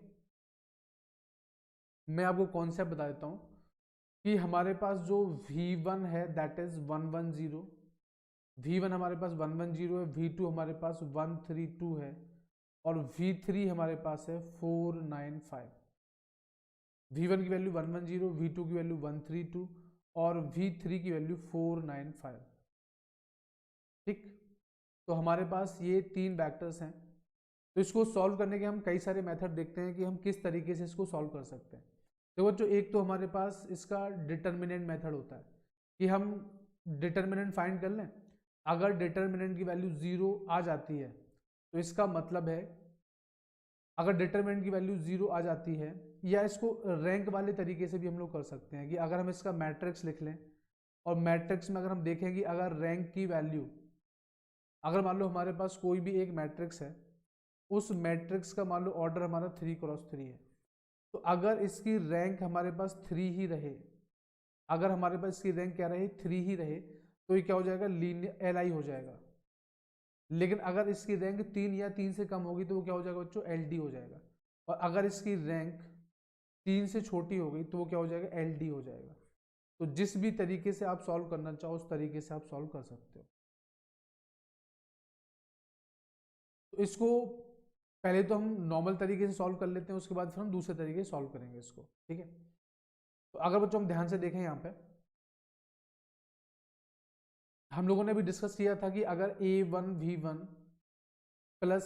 मैं आपको कॉन्सेप्ट बता देता हूँ कि हमारे पास जो V1 है दैट इज 110, V1 हमारे पास 110 है, V2 हमारे पास 132 है, और V3 हमारे पास है 495। V1 की वैल्यू 110, V2 की वैल्यू 132 और V3 की वैल्यू 495, ठीक। तो हमारे पास ये तीन वेक्टर्स हैं, तो इसको सॉल्व करने के हम कई सारे मेथड देखते हैं कि हम किस तरीके से इसको सॉल्व कर सकते हैं। देखो जो एक तो हमारे पास इसका डिटर्मिनेंट मेथड होता है कि हम डिटर्मिनेंट फाइंड कर लें, अगर डिटर्मिनेंट की वैल्यू 0 आ जाती है तो इसका मतलब है, अगर डिटर्मिनेंट की वैल्यू 0 आ जाती है, या इसको रैंक वाले तरीके से भी हम लोग कर सकते हैं कि अगर हम इसका मैट्रिक्स लिख लें और मैट्रिक्स में अगर हम देखें कि अगर रैंक की वैल्यू, अगर मान लो हमारे पास कोई भी एक मैट्रिक्स है, उस मैट्रिक्स का मान लो ऑर्डर हमारा 3x3 है, तो अगर इसकी रैंक हमारे पास 3 ही रहे, अगर हमारे पास इसकी रैंक क्या रहे, 3 ही रहे, तो ये क्या हो जाएगा, लीनियर Li हो जाएगा। लेकिन अगर इसकी रैंक 3 या 3 से कम होगी तो वो क्या हो जाएगा बच्चों, LD हो जाएगा, और अगर इसकी रैंक 3 से छोटी हो गई तो वो क्या हो जाएगा, LD हो जाएगा। तो जिस भी तरीके से आप सॉल्व करना चाहो उस तरीके से आप सॉल्व कर सकते हो। तो इसको पहले तो हम नॉर्मल तरीके से सॉल्व कर लेते हैं, उसके बाद फिर हम दूसरे तरीके से सॉल्व करेंगे इसको, ठीक है। तो अगर बच्चों हम ध्यान से देखें, यहाँ पे हम लोगों ने भी डिस्कस किया था कि अगर A1V1 plus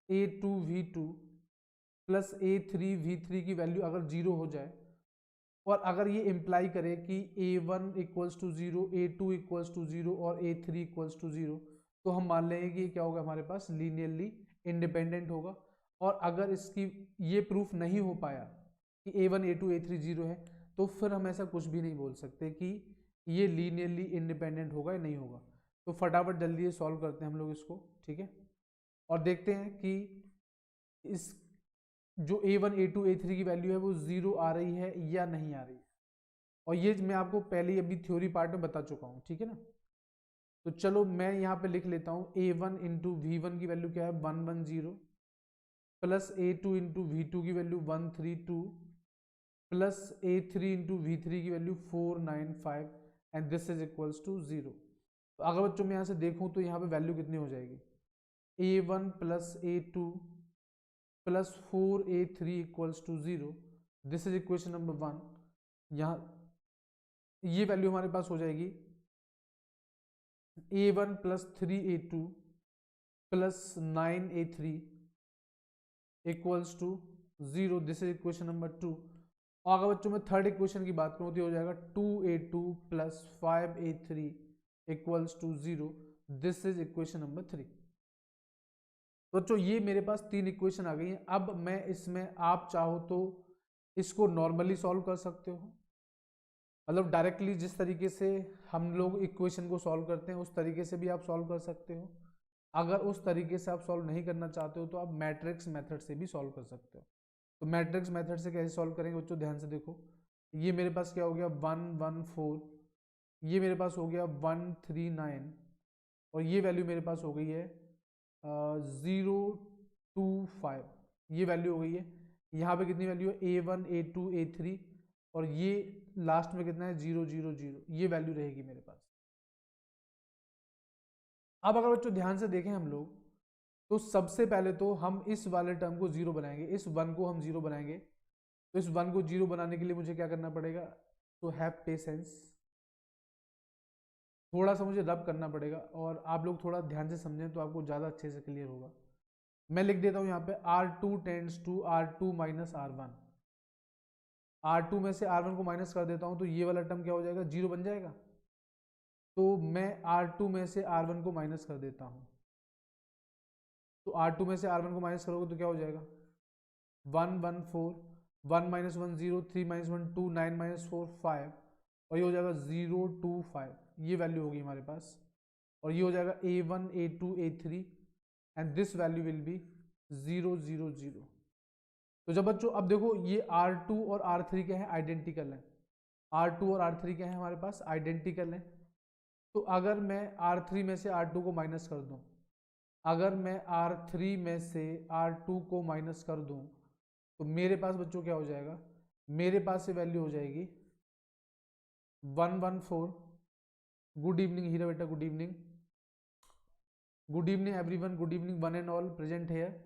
A2V2 plus A3V3 की वैल्यू अगर 0 हो जाए, और अगर ये इम्प्लाई करे कि A1 equals to 0, A2 equals to 0 और A3 इक्वल्स टू 0, तो हम मान लेंगे कि क्या होगा, हमारे पास लीनियरली इंडिपेंडेंट होगा। और अगर इसकी ये प्रूफ नहीं हो पाया कि A1 A2 A3 0 है, तो फिर हम ऐसा कुछ भी नहीं बोल सकते कि ये लीनियरली इंडिपेंडेंट होगा या नहीं होगा। तो फटाफट जल्दी ये सॉल्व करते हैं हम लोग इसको, ठीक है। और देखते हैं कि इस जो A1 A2 A3 की वैल्यू है वो 0 आ रही है या नहीं आ रही है। और ये मैं आपको पहले ही अभी थ्योरी पार्ट में बता चुका हूँ, ठीक है ना। तो चलो मैं यहाँ पे लिख लेता हूँ A1 इंटू V1 की वैल्यू क्या है 110 प्लस A2 इंटू V2 की value 132 plus A3 into V3 की value 495 and this is equals to 0। तो अगर बच्चों मैं यहाँ से देखूँ तो यहाँ पे वैल्यू कितनी हो जाएगी A1 plus A2 plus 4A3 equals to 0। This is equation number 1। यहाँ ये वैल्यू हमारे पास हो जाएगी A1 plus 3A2 plus 9A3 equals to 0। This is equation number 2। और अगर बच्चों में थर्ड इक्वेशन की बात करूँ तो हो जाएगा 2A2 plus 5A3 equals to 0। This is equation number 3। बच्चों ये मेरे पास 3 इक्वेशन आ गई हैं। अब मैं इसमें आप चाहो तो इसको नॉर्मली सॉल्व कर सकते हो, मतलब डायरेक्टली जिस तरीके से हम लोग इक्वेशन को सॉल्व करते हैं उस तरीके से भी आप सॉल्व कर सकते हो। अगर उस तरीके से आप सॉल्व नहीं करना चाहते हो तो आप मैट्रिक्स मेथड से भी सॉल्व कर सकते हो। तो मैट्रिक्स मेथड से कैसे सॉल्व करेंगे बच्चों, ध्यान से देखो। ये मेरे पास क्या हो गया 114, ये मेरे पास हो गया 139 और ये वैल्यू मेरे पास हो गई है 025। ये वैल्यू हो गई है। यहाँ पे कितनी वैल्यू है A1 A2 A3 और ये लास्ट में कितना है 000। ये वैल्यू रहेगी मेरे पास। अब अगर बच्चों ध्यान से देखें हम लोग तो सबसे पहले तो हम इस वाले टर्म को 0 बनाएंगे, इस 1 को हम 0 बनाएंगे। तो इस 1 को 0 बनाने के लिए मुझे क्या करना पड़ेगा, तो हैव पेशेंस, थोड़ा सा मुझे रब करना पड़ेगा और आप लोग थोड़ा ध्यान से समझें तो आपको ज़्यादा अच्छे से क्लियर होगा। मैं लिख देता हूँ यहाँ पे R2 tends to R2 minus R1। R2 में से R1 को माइनस कर देता हूँ तो ये वाला टर्म क्या हो जाएगा 0 बन जाएगा। तो मैं R2 में से R1 को माइनस कर देता हूँ। तो R2 में से R1 को माइनस करोगे तो क्या हो जाएगा 114, 1 माइनस 1 0, 3 माइनस 1 2, 9 माइनस 4 5 और ये हो जाएगा 025। ये वैल्यू होगी हमारे पास और ये हो जाएगा A1 A2 A3 and this value will be 000। तो जब बच्चों अब देखो ये R2 और R3 क्या है आइडेंटिकल है। R2 और R3 क्या है हमारे पास आइडेंटिकल है। तो अगर मैं R3 में से R2 को माइनस कर दूं, अगर मैं R3 में से R2 को माइनस कर दूं तो मेरे पास बच्चों क्या हो जाएगा, मेरे पास से वैल्यू हो जाएगी 114। गुड इवनिंग हीरा बेटा, good evening, good evening everyone, good evening one and all present here.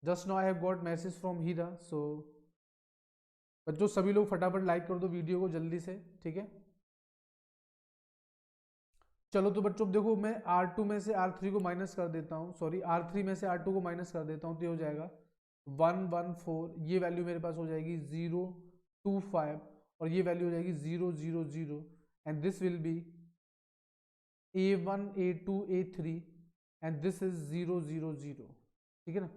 Just now I have got message from Hira. So बच्चों सभी लोग फटाफट लाइक कर दो वीडियो को जल्दी से, ठीक है। चलो तो बच्चों देखो मैं R2 में से R3 को माइनस कर देता हूँ, सॉरी R3 में से R2 को माइनस कर देता हूँ तो ये हो जाएगा 114। ये वैल्यू मेरे पास हो जाएगी 025 और ये वैल्यू हो जाएगी 000 and this will be A1 A2 A3 and this is 000, ठीक है ना।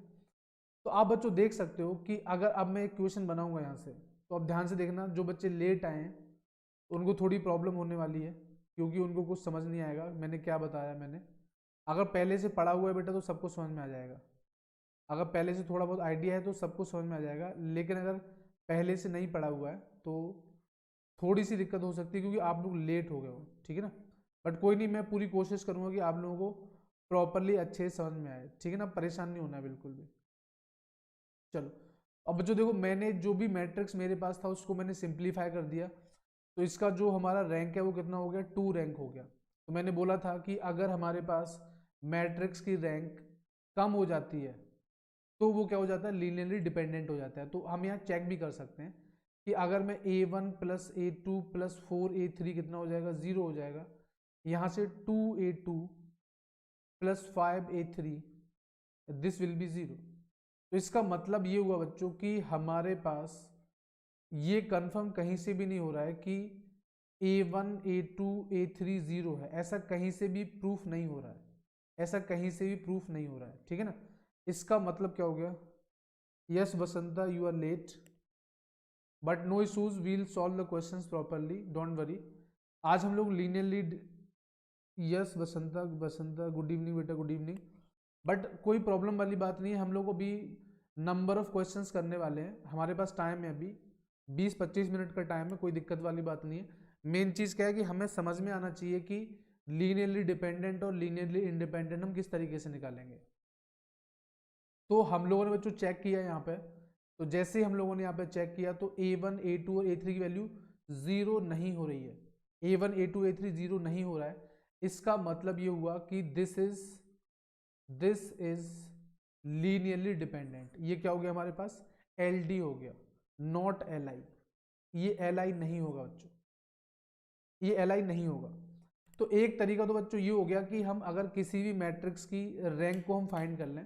तो आप बच्चों देख सकते हो कि अगर अब मैं एक क्वेश्चन बनाऊंगा यहाँ से तो अब ध्यान से देखना, जो बच्चे लेट आए हैं उनको थोड़ी प्रॉब्लम होने वाली है क्योंकि उनको कुछ समझ नहीं आएगा मैंने क्या बताया। मैंने अगर पहले से पढ़ा हुआ है बेटा तो सबको समझ में आ जाएगा, अगर पहले से थोड़ा बहुत आइडिया है तो सबको समझ में आ जाएगा। लेकिन अगर पहले से नहीं पढ़ा हुआ है तो थोड़ी सी दिक्कत हो सकती है क्योंकि आप लोग लेट हो गए हो, ठीक है ना। बट कोई नहीं, मैं पूरी कोशिश करूंगा कि आप लोगों को प्रॉपरली अच्छे से समझ में आए, ठीक है ना, परेशान नहीं होना है बिल्कुल भी। चलो अब जो देखो मैंने जो भी मैट्रिक्स मेरे पास था उसको मैंने सिंप्लीफाई कर दिया। तो इसका जो हमारा रैंक है वो कितना हो गया 2 रैंक हो गया। तो मैंने बोला था कि अगर हमारे पास मैट्रिक्स की रैंक कम हो जाती है तो वो क्या हो जाता है लीनियरली डिपेंडेंट हो जाता है। तो हम यहाँ चेक भी कर सकते हैं कि अगर मैं A1 plus A2 plus 4A3 कितना हो जाएगा 0 हो जाएगा। यहाँ से 2A2 plus 5A3 this will be 0। तो इसका मतलब ये हुआ बच्चों कि हमारे पास ये कंफर्म कहीं से भी नहीं हो रहा है कि A1 A2 A3 0 है, ऐसा कहीं से भी प्रूफ नहीं हो रहा है, ऐसा कहीं से भी प्रूफ नहीं हो रहा है, ठीक है ना। इसका मतलब क्या हो गया, yes Basanta you are late but no issues, we'll solve the questions properly, don't worry. आज हम लोग linearly, yes Basanta, Basanta good evening बेटा, गुड इवनिंग। बट कोई प्रॉब्लम वाली बात नहीं है, हम लोग अभी नंबर ऑफ क्वेश्चंस करने वाले हैं, हमारे पास टाइम है अभी 20-25 मिनट का टाइम है, कोई दिक्कत वाली बात नहीं है। मेन चीज़ क्या है कि हमें समझ में आना चाहिए कि लीनियरली डिपेंडेंट और लीनियरली इंडिपेंडेंट हम किस तरीके से निकालेंगे। तो हम लोगों ने बच्चों चेक किया यहाँ पे, तो जैसे ही हम लोगों ने यहाँ पे चेक किया तो A1, A2 और A3 की वैल्यू जीरो नहीं हो रही है। A1, A2, A3 जीरो नहीं हो रहा है, इसका मतलब ये हुआ कि दिस इज लीनियरली डिपेंडेंट। ये क्या हो गया हमारे पास, LD हो गया, नॉट LI। ये LI नहीं होगा बच्चों, ये LI नहीं होगा। तो एक तरीका तो बच्चों ये हो गया कि हम अगर किसी भी मैट्रिक्स की रैंक को हम फाइंड कर लें,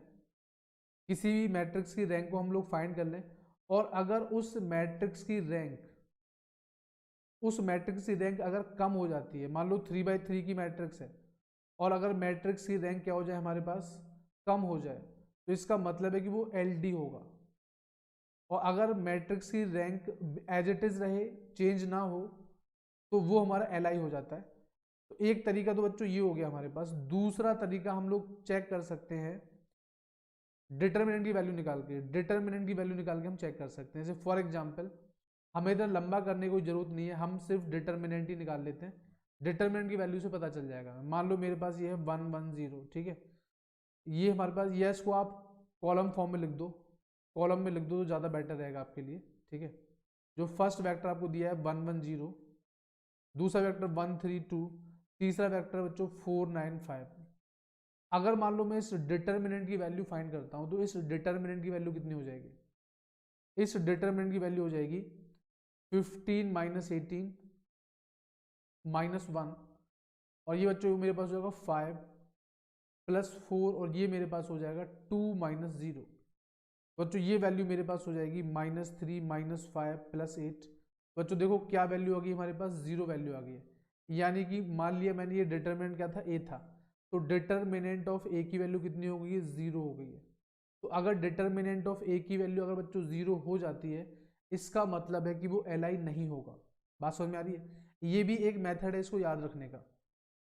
किसी भी मैट्रिक्स की रैंक को हम लोग फाइंड कर लें, और अगर उस मैट्रिक्स की रैंक अगर कम हो जाती है, मान लो 3/3 की मैट्रिक्स है, और अगर मैट्रिक्स की रैंक क्या हो जाए हमारे पास, कम हो जाए, तो इसका मतलब है कि वो LD होगा। और अगर मैट्रिक्स की रैंक एज इट इज रहे, चेंज ना हो, तो वो हमारा LI हो जाता है। तो एक तरीका तो बच्चों ये हो गया हमारे पास। दूसरा तरीका हम लोग चेक कर सकते हैं डिटर्मिनेंट की वैल्यू निकाल के, हम चेक कर सकते हैं। जैसे फॉर एग्जांपल, हमें इधर लंबा करने की कोई जरूरत नहीं है, हम सिर्फ डिटर्मिनेंट ही निकाल लेते हैं, डिटर्मिनेंट की वैल्यू से पता चल जाएगा। मान लो मेरे पास ये है 1 1 0, ठीक है, ये हमारे पास, ये इसको आप कॉलम फॉर्म में लिख दो, कॉलम में लिख दो तो ज़्यादा बेटर रहेगा आपके लिए, ठीक है। जो फर्स्ट वेक्टर आपको दिया है 1 1 0, दूसरा वेक्टर 1 3 2, तीसरा वेक्टर बच्चों 4 9 5। अगर मान लो मैं इस डिटर्मिनेंट की वैल्यू फाइंड करता हूं, तो इस डिटर्मिनेंट की वैल्यू कितनी हो जाएगी, इस डिटर्मिनेंट की वैल्यू हो जाएगी 15 - 18 -1, और ये बच्चों मेरे पास हो जाएगा 5 + 4, और ये मेरे पास हो जाएगा 2 - 0। बच्चों ये वैल्यू मेरे पास हो जाएगी -3 -5 + 8। बच्चों देखो क्या वैल्यू आ गई हमारे पास, 0 वैल्यू आ गई है। यानी कि मान लिया मैंने, ये डिटर्मिनेंट क्या था, A था, तो डिटर्मिनेंट ऑफ A की वैल्यू कितनी हो गई है, 0 हो गई है। तो अगर डिटर्मिनेंट ऑफ A की वैल्यू अगर बच्चों 0 हो जाती है, इसका मतलब है कि वो LI नहीं होगा। बात समझ में आ रही है। ये भी एक मेथड है इसको याद रखने का।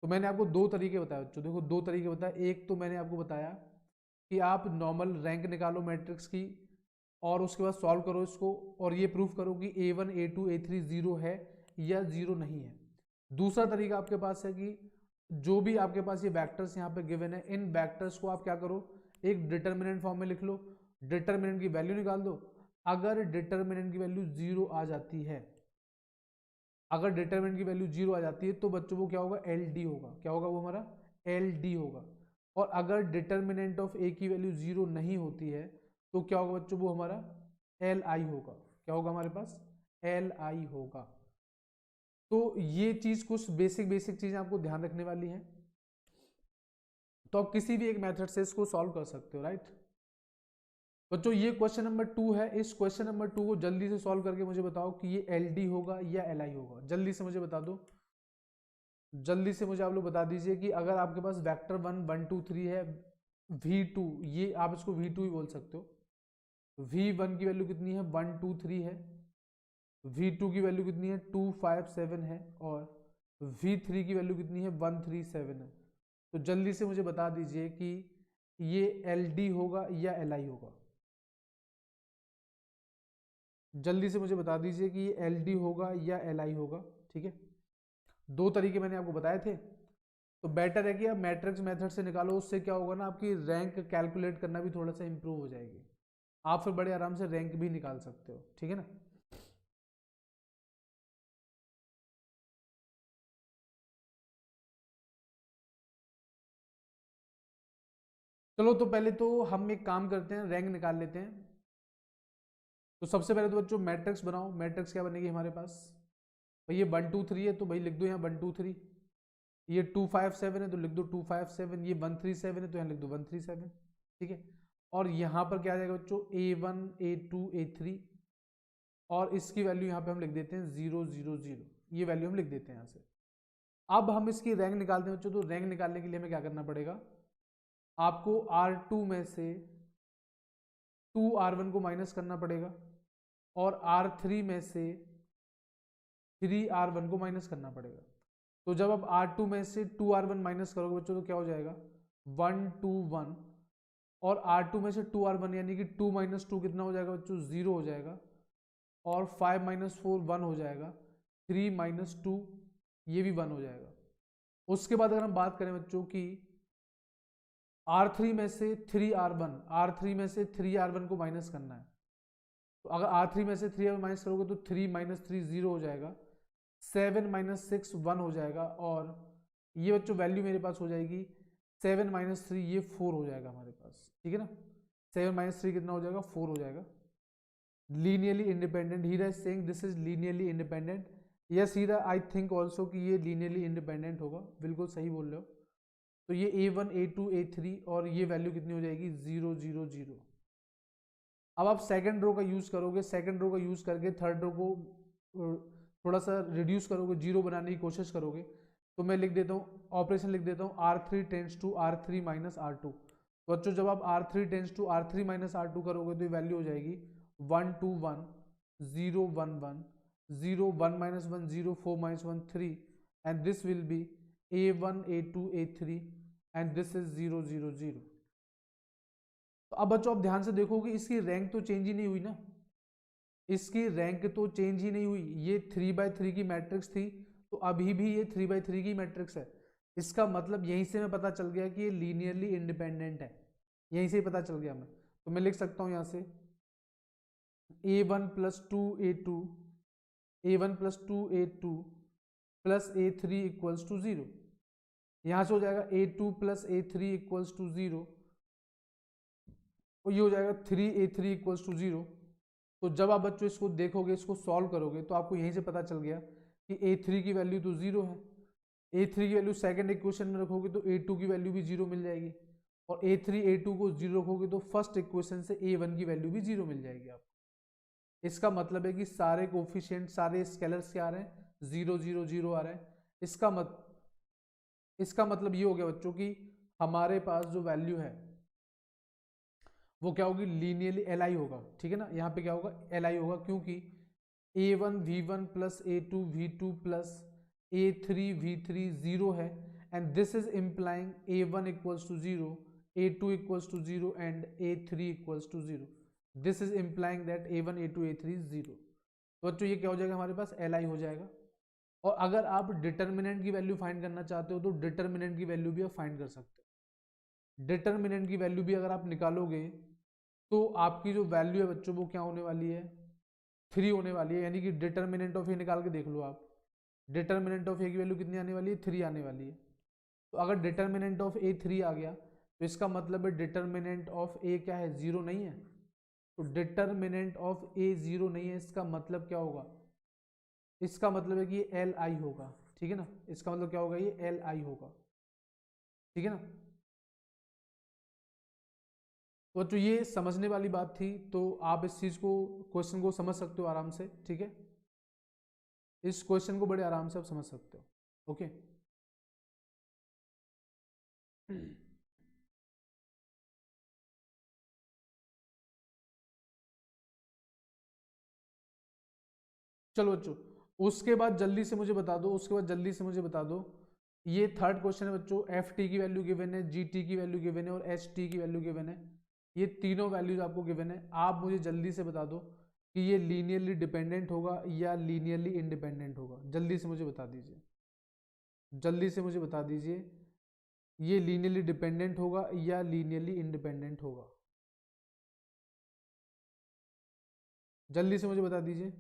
तो मैंने आपको दो तरीके बताए बच्चों, देखो दो तरीके बताए। एक तो मैंने आपको बताया कि आप नॉर्मल रैंक निकालो मैट्रिक्स की, और उसके बाद सॉल्व करो इसको, और ये प्रूफ करो कि A1 A2 A3 0 है या 0 नहीं है। दूसरा तरीका आपके पास है कि जो भी आपके पास ये वेक्टर्स यहाँ पे गिवन है, इन वेक्टर्स को आप क्या करो, एक डिटर्मिनेंट फॉर्म में लिख लो, डिटर्मिनेंट की वैल्यू निकाल दो। अगर डिटर्मिनेंट की वैल्यू 0 आ जाती है, अगर डिटर्मिनेंट की वैल्यू 0 आ जाती है, तो बच्चों को क्या होगा, LD होगा। क्या होगा वो हमारा, LD होगा। और अगर डिटर्मिनेंट ऑफ A की वैल्यू 0 नहीं होती है, तो क्या होगा बच्चों, वो हमारा LI होगा। क्या होगा हमारे पास, LI होगा। तो ये चीज, कुछ बेसिक बेसिक चीजें आपको ध्यान रखने वाली है। तो आप किसी भी एक मेथड से इसको सॉल्व कर सकते हो, राइट। बच्चों ये क्वेश्चन नंबर 2 है, इस क्वेश्चन नंबर 2 को जल्दी से सॉल्व करके मुझे बताओ कि ये LD होगा या LI होगा। जल्दी से मुझे बता दो, जल्दी से मुझे आप लोग बता दीजिए कि अगर आपके पास वेक्टर 1 1 2 3 है, V2, ये आप इसको V2 ही बोल सकते हो। V1 की वैल्यू कितनी है, 1 2 3 है। V2 की वैल्यू कितनी है, 2 5 7 है। और V3 की वैल्यू कितनी है, 1 3 7 है। तो जल्दी से मुझे बता दीजिए कि ये LD होगा या LI होगा। जल्दी से मुझे बता दीजिए कि ये LD होगा या LI होगा, ठीक है। दो तरीके मैंने आपको बताए थे, तो बेटर है कि आप मैट्रिक्स मेथड से निकालो। उससे क्या होगा ना, आपकी रैंक कैलकुलेट करना भी थोड़ा सा इंप्रूव हो जाएगी, आप फिर बड़े आराम से रैंक भी निकाल सकते हो, ठीक है ना। चलो तो पहले तो हम एक काम करते हैं, रैंक निकाल लेते हैं। तो सबसे पहले तो बच्चों मैट्रिक्स बनाओ। मैट्रिक्स क्या बनेगी हमारे पास, भाई ये 1 2 3 है, तो भाई लिख दो यहाँ 1 2 3। ये 2 5 7 है, तो लिख दो 2 5 7। ये 1 3 7 है, तो यहाँ लिख दो 1 3 7, ठीक है। और यहाँ पर क्या आ जाएगा बच्चों, A1 A2 A3, और इसकी वैल्यू यहाँ पे हम लिख देते हैं 0 0 0। ये वैल्यू हम लिख देते हैं यहाँ से। अब हम इसकी रैंक निकालते हैं बच्चों। तो रैंक निकालने के लिए हमें क्या करना पड़ेगा, आपको R2 में से 2R1 को माइनस करना पड़ेगा, और R3 में से 3R1 को माइनस करना पड़ेगा। तो जब आप R2 में से 2R1 माइनस करोगे बच्चों, तो क्या हो जाएगा, 1 2 1। और R2 में से 2R1 यानी कि 2 - 2 कितना हो जाएगा बच्चों, 0 हो जाएगा। और 5 - 4 1 हो जाएगा। 3 - 2 ये भी 1 हो जाएगा। उसके बाद अगर हम बात करें बच्चों की R3 में से 3R1, R3 में से 3R1 को माइनस करना है। तो अगर R3 में से 3R1 माइनस करोगे तो 3 - 3 0 हो जाएगा। 7 - 6 1 हो जाएगा। और ये बच्चों वैल्यू मेरे पास हो जाएगी 7 - 3 ये 4 हो जाएगा हमारे पास, ठीक है ना। 7 - 3 कितना हो जाएगा, 4 हो जाएगा। Linearly independent, Hira is saying this is linearly independent. Yes Hira, I think also कि ये लीनियरली इंडिपेंडेंट होगा, बिल्कुल सही बोल रहे हो। तो ये A1 A2 A3 और ये वैल्यू कितनी हो जाएगी, 0 0 0। अब आप सेकंड रो का यूज करोगे, सेकंड रो का यूज करके थर्ड रो को थोड़ा सा रिड्यूस करोगे, जीरो बनाने की कोशिश करोगे। तो मैं लिख देता हूँ, ऑपरेशन लिख देता हूँ, R3 tends to R3 - R2। तो बच्चों जब आप R3 tends to R3 - R2 करोगे तो ये वैल्यू हो जाएगी 1 2 1 0 1 1 0 1 - 1 0 4 - 1 3 and this will be A1 A2 A3 and this is 0 0 0। तो अब बच्चों आप ध्यान से देखोगे इसकी रैंक तो चेंज ही नहीं हुई ना, इसकी रैंक तो चेंज ही नहीं हुई। ये 3/3 की मैट्रिक्स थी तो अभी भी ये 3/3 की मैट्रिक्स है। इसका मतलब यहीं से मैं पता चल गया कि ये लीनियरली इंडिपेंडेंट है, यहीं से ही पता चल गया मैं। तो मैं लिख सकता हूँ यहाँ से A1 + 2 A2 A1 + 2 A2 + A3 = 0। यहाँ से हो जाएगा A2 + A3 = 0 और ये हो जाएगा 3A3 = 0। तो जब आप बच्चों इसको देखोगे, इसको सॉल्व करोगे तो आपको यहीं से पता चल गया कि A3 की वैल्यू तो 0 है। A3 की वैल्यू सेकंड इक्वेशन में रखोगे तो A2 की वैल्यू भी 0 मिल जाएगी। और A3 A2 को 0 रखोगे तो फर्स्ट इक्वेशन से A1 की वैल्यू भी 0 मिल जाएगी आपको। इसका मतलब है कि सारे कोफिशिएंट, सारे स्केलर्स क्या आ रहे हैं, 0 0 0 आ रहे हैं। इसका मतलब ये हो गया बच्चों की हमारे पास जो वैल्यू है वो क्या होगी, लीनियरली Li होगा, ठीक है ना। यहाँ पे क्या होगा, Li होगा, क्योंकि A1 V1 + A2 V2 + A3 V3 0 है and this is implying A1 = 0 A2 = 0 and A3 = 0। This is implying that A1 A2 A3 is 0। तो बच्चों ये क्या हो जाएगा हमारे पास, Li हो जाएगा। और अगर आप डिटर्मिनेंट की वैल्यू फाइंड करना चाहते हो तो डिटर्मिनेंट की वैल्यू भी आप फाइंड कर सकते हो। डिटर्मिनेंट की वैल्यू भी अगर आप निकालोगे तो आपकी जो वैल्यू है बच्चों वो क्या होने वाली है, 3 होने वाली है। यानी कि डिटर्मिनेंट ऑफ ए निकाल के देख लो आप, डिटर्मिनेंट ऑफ ए की वैल्यू कितनी आने वाली है, 3 आने वाली है। तो अगर डिटर्मिनेंट ऑफ ए 3 आ गया तो इसका मतलब है डिटर्मिनेंट ऑफ ए क्या है, 0 नहीं है। तो डिटर्मिनेंट ऑफ ए 0 नहीं है, इसका मतलब क्या होगा, इसका मतलब है कि ये एल आई होगा, ठीक है ना। इसका मतलब क्या होगा, ये एल आई होगा, ठीक है ना। तो ये समझने वाली बात थी, तो आप इस चीज को, क्वेश्चन को समझ सकते हो आराम से, ठीक है। इस क्वेश्चन को बड़े आराम से आप समझ सकते हो, ओके। चलो बच्चों, उसके बाद जल्दी से मुझे बता दो, उसके बाद जल्दी से मुझे बता दो, ये थर्ड क्वेश्चन है बच्चों, एफ टी की वैल्यू गिवन है, जी टी की वैल्यू गिवन है और एच टी की वैल्यू गिवन है। ये तीनों वैल्यूज आपको गिवन है। आप मुझे जल्दी से बता दो कि ये लीनियरली डिपेंडेंट होगा या लीनियरली इंडिपेंडेंट होगा, जल्दी से मुझे बता दीजिए, जल्दी से मुझे बता दीजिए ये लीनियरली डिपेंडेंट होगा या लीनियरली इंडिपेंडेंट होगा, जल्दी से मुझे बता दीजिए।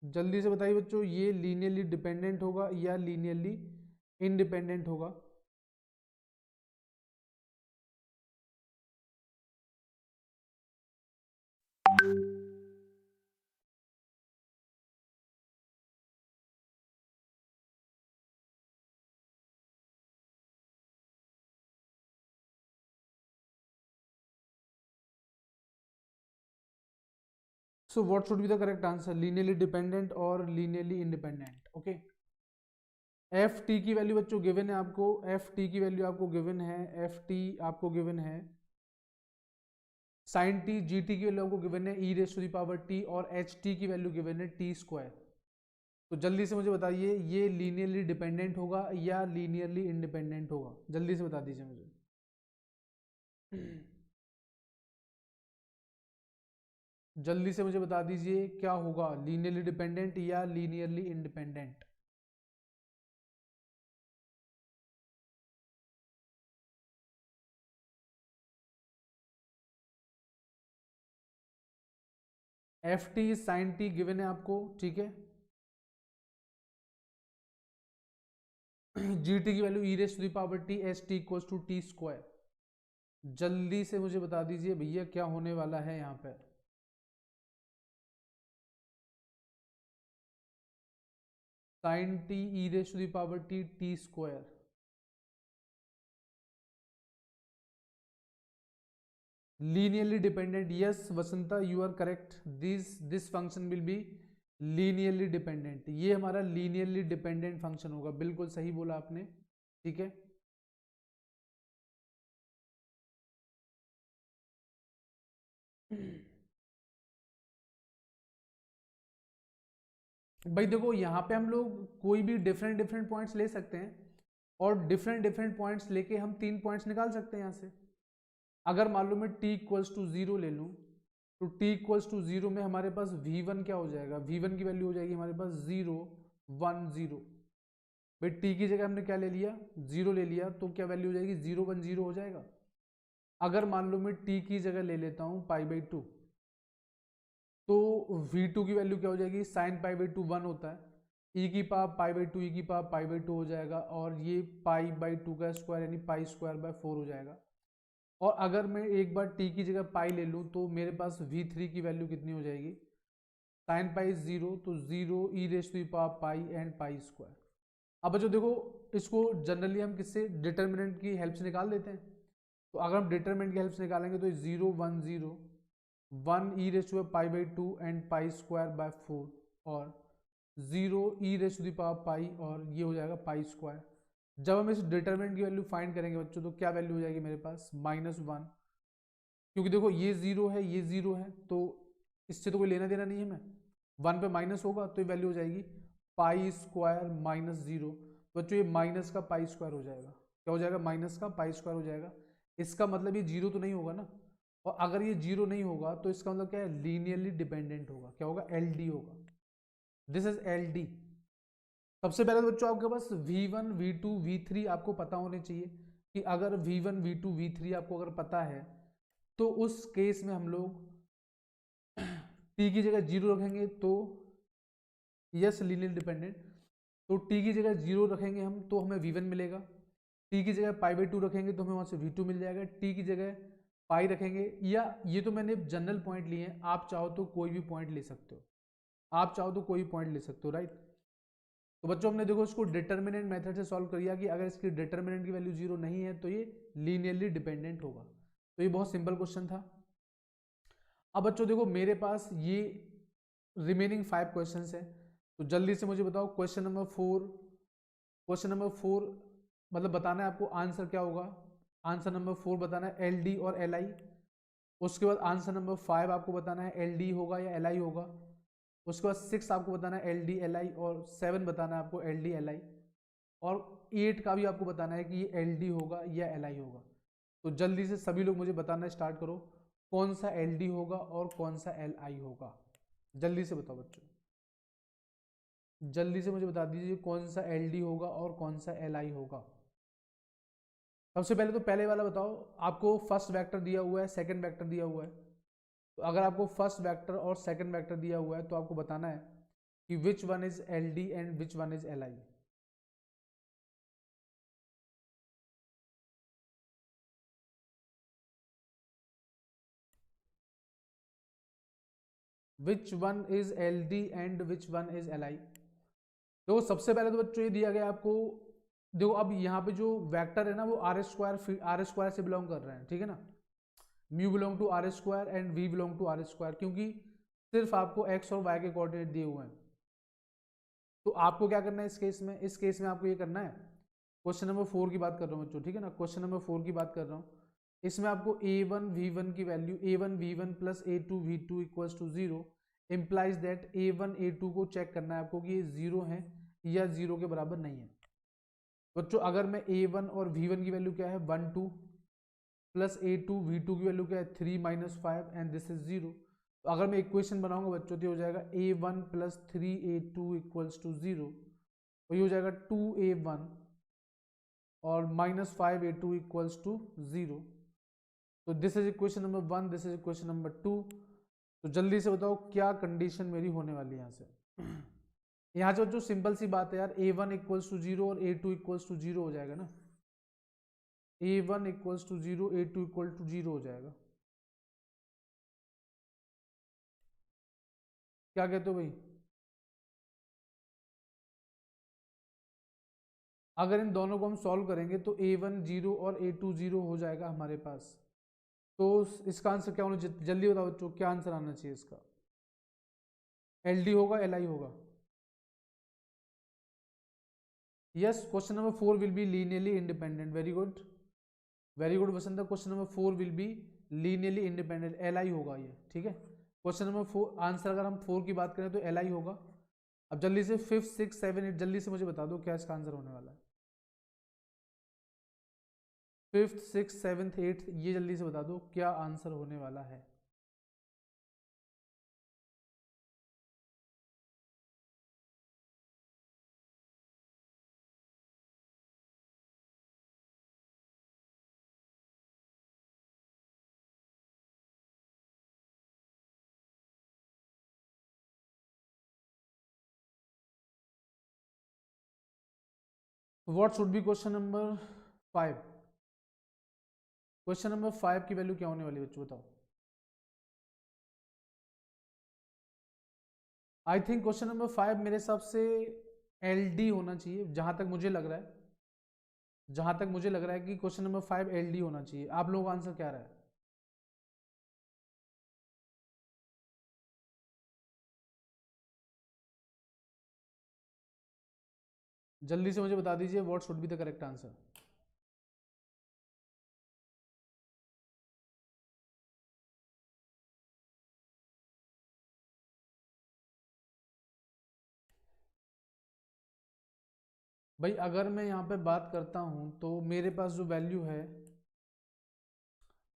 जल्दी से बताइए बच्चों, ये लीनियरली डिपेंडेंट होगा या लीनियरली इंडिपेंडेंट होगा। So what should be the correct answer? Linearly dependent or linearly independent? Okay. F t की वैल्यू बच्चों गिवन है आपको, एफ टी की वैल्यू आपको गिवन है, एफ टी आपको गिवन है साइन टी जी टी की वैल्यू आपको गिवन है e raise to the power t और एच टी की वैल्यू गिवन है टी स्क्वायर। तो जल्दी से मुझे बताइए ये लीनियरली डिपेंडेंट होगा या लीनियरली इंडिपेंडेंट होगा, जल्दी से बता दीजिए मुझे। जल्दी से मुझे बता दीजिए क्या होगा, लीनियरली डिपेंडेंट या linearly independent. F T sine T given है आपको, ठीक है। जी टी की value E raise to the power T H T equals to T square. जल्दी से मुझे बता दीजिए भैया क्या होने वाला है यहाँ पे। Sine t e raise to the power t t square. Linearly dependent, yes Vasantha you are correct, this function will be linearly dependent. ये हमारा लीनियरली डिपेंडेंट फंक्शन होगा, बिल्कुल सही बोला आपने, ठीक है। भाई देखो यहाँ पे हम लोग कोई भी डिफरेंट डिफरेंट पॉइंट्स ले सकते हैं और डिफरेंट डिफरेंट पॉइंट्स लेके हम 3 पॉइंट्स निकाल सकते हैं यहाँ से। अगर मान लो मैं t इक्वल्स टू 0 ले लूँ तो t इक्वल्स टू 0 में हमारे पास v1 क्या हो जाएगा, v1 की वैल्यू हो जाएगी हमारे पास 0 1 0। भाई t की जगह हमने क्या ले लिया, 0 ले लिया, तो क्या वैल्यू हो जाएगी 0 1 0 हो जाएगा। अगर मान लो मैं t की जगह ले लेता हूँ π/2 तो v2 की वैल्यू क्या हो जाएगी, साइन π/2 1 होता है, e की पावर π/2 e की पावर π/2 हो जाएगा और ये π/2 का स्क्वायर यानी π²/4 हो जाएगा। और अगर मैं एक बार t की जगह पाई ले लूँ तो मेरे पास v3 की वैल्यू कितनी हो जाएगी, साइन पाई 0 तो 0 e raise to the power pi and pi square. अब बच्चों देखो इसको जनरली हम किससे डिटर्मिनेंट की हेल्प से निकाल देते हैं। तो अगर हम डिटर्मिनेंट की हेल्प से निकालेंगे तो 0 1 0 1 ई रेस टू π/2 एंड π²/4 और 0 e raise to the power pi और ये हो जाएगा पाई स्क्वायर। जब हम इस डिटरमिनेंट की वैल्यू फाइंड करेंगे बच्चों तो क्या वैल्यू हो जाएगी मेरे पास -1, क्योंकि देखो ये 0 है ये 0 है तो इससे तो कोई लेना देना नहीं है, मैं 1 पे माइनस होगा तो ये वैल्यू हो जाएगी π² -0। बच्चों ये माइनस का पाई स्क्वायर हो जाएगा, क्या हो जाएगा माइनस का पाई स्क्वायर हो जाएगा। इसका मतलब ये 0 तो नहीं होगा ना, और अगर ये 0 नहीं होगा तो इसका मतलब क्या है, लीनियरली डिपेंडेंट होगा, क्या होगा LD होगा, दिस इज LD। सबसे पहले तो बच्चों आपके पास v1 v2 v3 आपको पता होने चाहिए कि अगर v1 v2 v3 आपको अगर पता है तो उस केस में हम लोग t की जगह 0 रखेंगे तो यस लीनियर डिपेंडेंट। तो t की जगह 0 रखेंगे हम तो हमें v1 मिलेगा, t की जगह π/2 रखेंगे तो हमें वहां से v2 मिल जाएगा, t की जगह पाई रखेंगे, या ये तो मैंने जनरल पॉइंट लिए हैं, आप चाहो तो कोई भी पॉइंट ले सकते हो, आप चाहो तो कोई पॉइंट ले सकते हो, राइट। तो बच्चों हमने देखो इसको डिटर्मिनेंट मेथड से सॉल्व कर दिया कि अगर इसकी डिटर्मिनेंट की वैल्यू 0 नहीं है तो ये लीनियरली डिपेंडेंट होगा। तो ये बहुत सिंपल क्वेश्चन था। अब बच्चों देखो मेरे पास ये रिमेनिंग 5 क्वेश्चंस हैं, तो जल्दी से मुझे बताओ क्वेश्चन नंबर 4 मतलब बताना है आपको आंसर क्या होगा। आंसर नंबर 4 बताना है LD और LI। उसके बाद आंसर नंबर 5 आपको बताना है LD होगा या LI होगा। उसके बाद 6 आपको बताना है LD LI और 7 बताना है आपको LD LI और 8 का भी आपको बताना है कि ये LD होगा या LI होगा। तो जल्दी से सभी लोग मुझे बताना स्टार्ट करो कौन सा LD होगा और कौन सा LI होगा। जल्दी से बताओ बच्चों, जल्दी से मुझे बता दीजिए कौन सा LD होगा और कौन सा LI होगा। सबसे पहले तो पहले वाला बताओ, आपको फर्स्ट वेक्टर दिया हुआ है सेकंड वेक्टर दिया हुआ है, तो अगर आपको फर्स्ट वेक्टर और सेकंड वेक्टर दिया हुआ है तो आपको बताना है कि which one is LD and which one is LI। Which one is LD and which one is LI। देखो सबसे पहले तो बच्चों ये दिया गया आपको, देखो अब यहाँ पे जो वेक्टर है ना वो R² से बिलोंग कर रहे हैं, ठीक है ना, mu belong to R² and V belong to R², क्योंकि सिर्फ आपको x और y के कोऑर्डिनेट दिए हुए हैं। तो आपको क्या करना है इस केस में आपको ये करना है, क्वेश्चन नंबर 4 की बात कर रहा हूँ बच्चों, ठीक है ना, क्वेश्चन नंबर 4 की बात कर रहा हूँ। इसमें आपको a1 v1 की value a1 v1 plus a2 v2 equals to 0 implies that a1 a2 को चेक करना है आपको कि ये 0 है या 0 के बराबर नहीं है। बच्चों अगर मैं a1 और v1 की वैल्यू क्या है 1 2 प्लस a2 v2 की वैल्यू क्या है 3 माइनस 5 एंड दिस इज 0, तो अगर मैं इक्वेशन बनाऊंगा बच्चों तो हो जाएगा a1 plus 3a2 equals to 0, तो ये हो जाएगा 2a1 और माइनस 5a2 इक्वल्स टू 0। तो this is equation number 1, this is equation number 2। तो जल्दी से बताओ क्या कंडीशन मेरी होने वाली है यहाँ से। यहाँ से बच्चों सिंपल सी बात है यार, a1 इक्वल्स टू 0 और a2 इक्वल्स टू 0 हो जाएगा ना, a1 equals to 0 a2 equal to 0 हो जाएगा। क्या कहते हो भाई? अगर इन दोनों को हम सॉल्व करेंगे तो a1 0 और a2 0 हो जाएगा हमारे पास। तो इसका आंसर क्या होना चाहिए, जल्दी बताओ बच्चों, क्या आंसर आना चाहिए इसका? LD होगा LI होगा? Yes, question number 4 will be linearly independent. Very good Vasant. Question number 4 will be linearly independent, LI होगा ये, ठीक है। क्वेश्चन नंबर 4 आंसर अगर हम 4 की बात करें तो LI होगा। अब जल्दी से 5th 6th 7 8 जल्दी से मुझे बता दो क्या इसका आंसर होने वाला है। 5th 6th 7th 8th ये जल्दी से बता दो क्या आंसर होने वाला है। What should be question number 5? Question number 5 की वैल्यू क्या होने वाली है बच्चों बताओ। आई थिंक क्वेश्चन नंबर 5 मेरे हिसाब से LD होना चाहिए, जहां तक मुझे लग रहा है, जहां तक मुझे लग रहा है कि क्वेश्चन नंबर 5 LD होना चाहिए। आप लोगों का आंसर क्या रहा है? जल्दी से मुझे बता दीजिए what should be the correct answer. भाई अगर मैं यहाँ पे बात करता हूँ तो मेरे पास जो वैल्यू है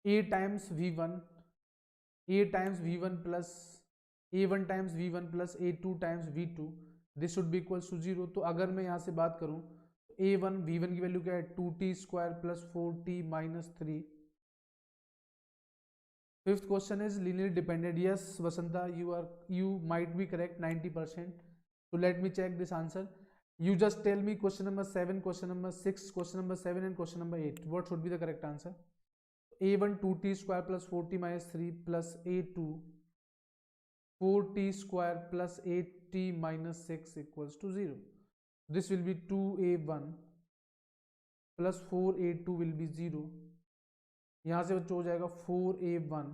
a times v1, a times v1 plus a1 times v1 plus a2 times v2, this should be equals to 0। तो अगर मैं यहाँ से बात करूँ तो a1 v1 की वैल्यू क्या है 2t square plus 4t minus 3। Fifth question is linear dependent. Yes Vasantha, you might be correct 90%. So let me check this answer. You just tell me question number 7, question number 6, question number 7 and question number 8. What should be the correct answer? a1 2t square plus 4t minus 3 plus a2 4t square plus 8t minus 6 equals to 0. This will be 2a1 plus 4a2 will be 0. यहाँ से बच्चों हो जाएगा 4a1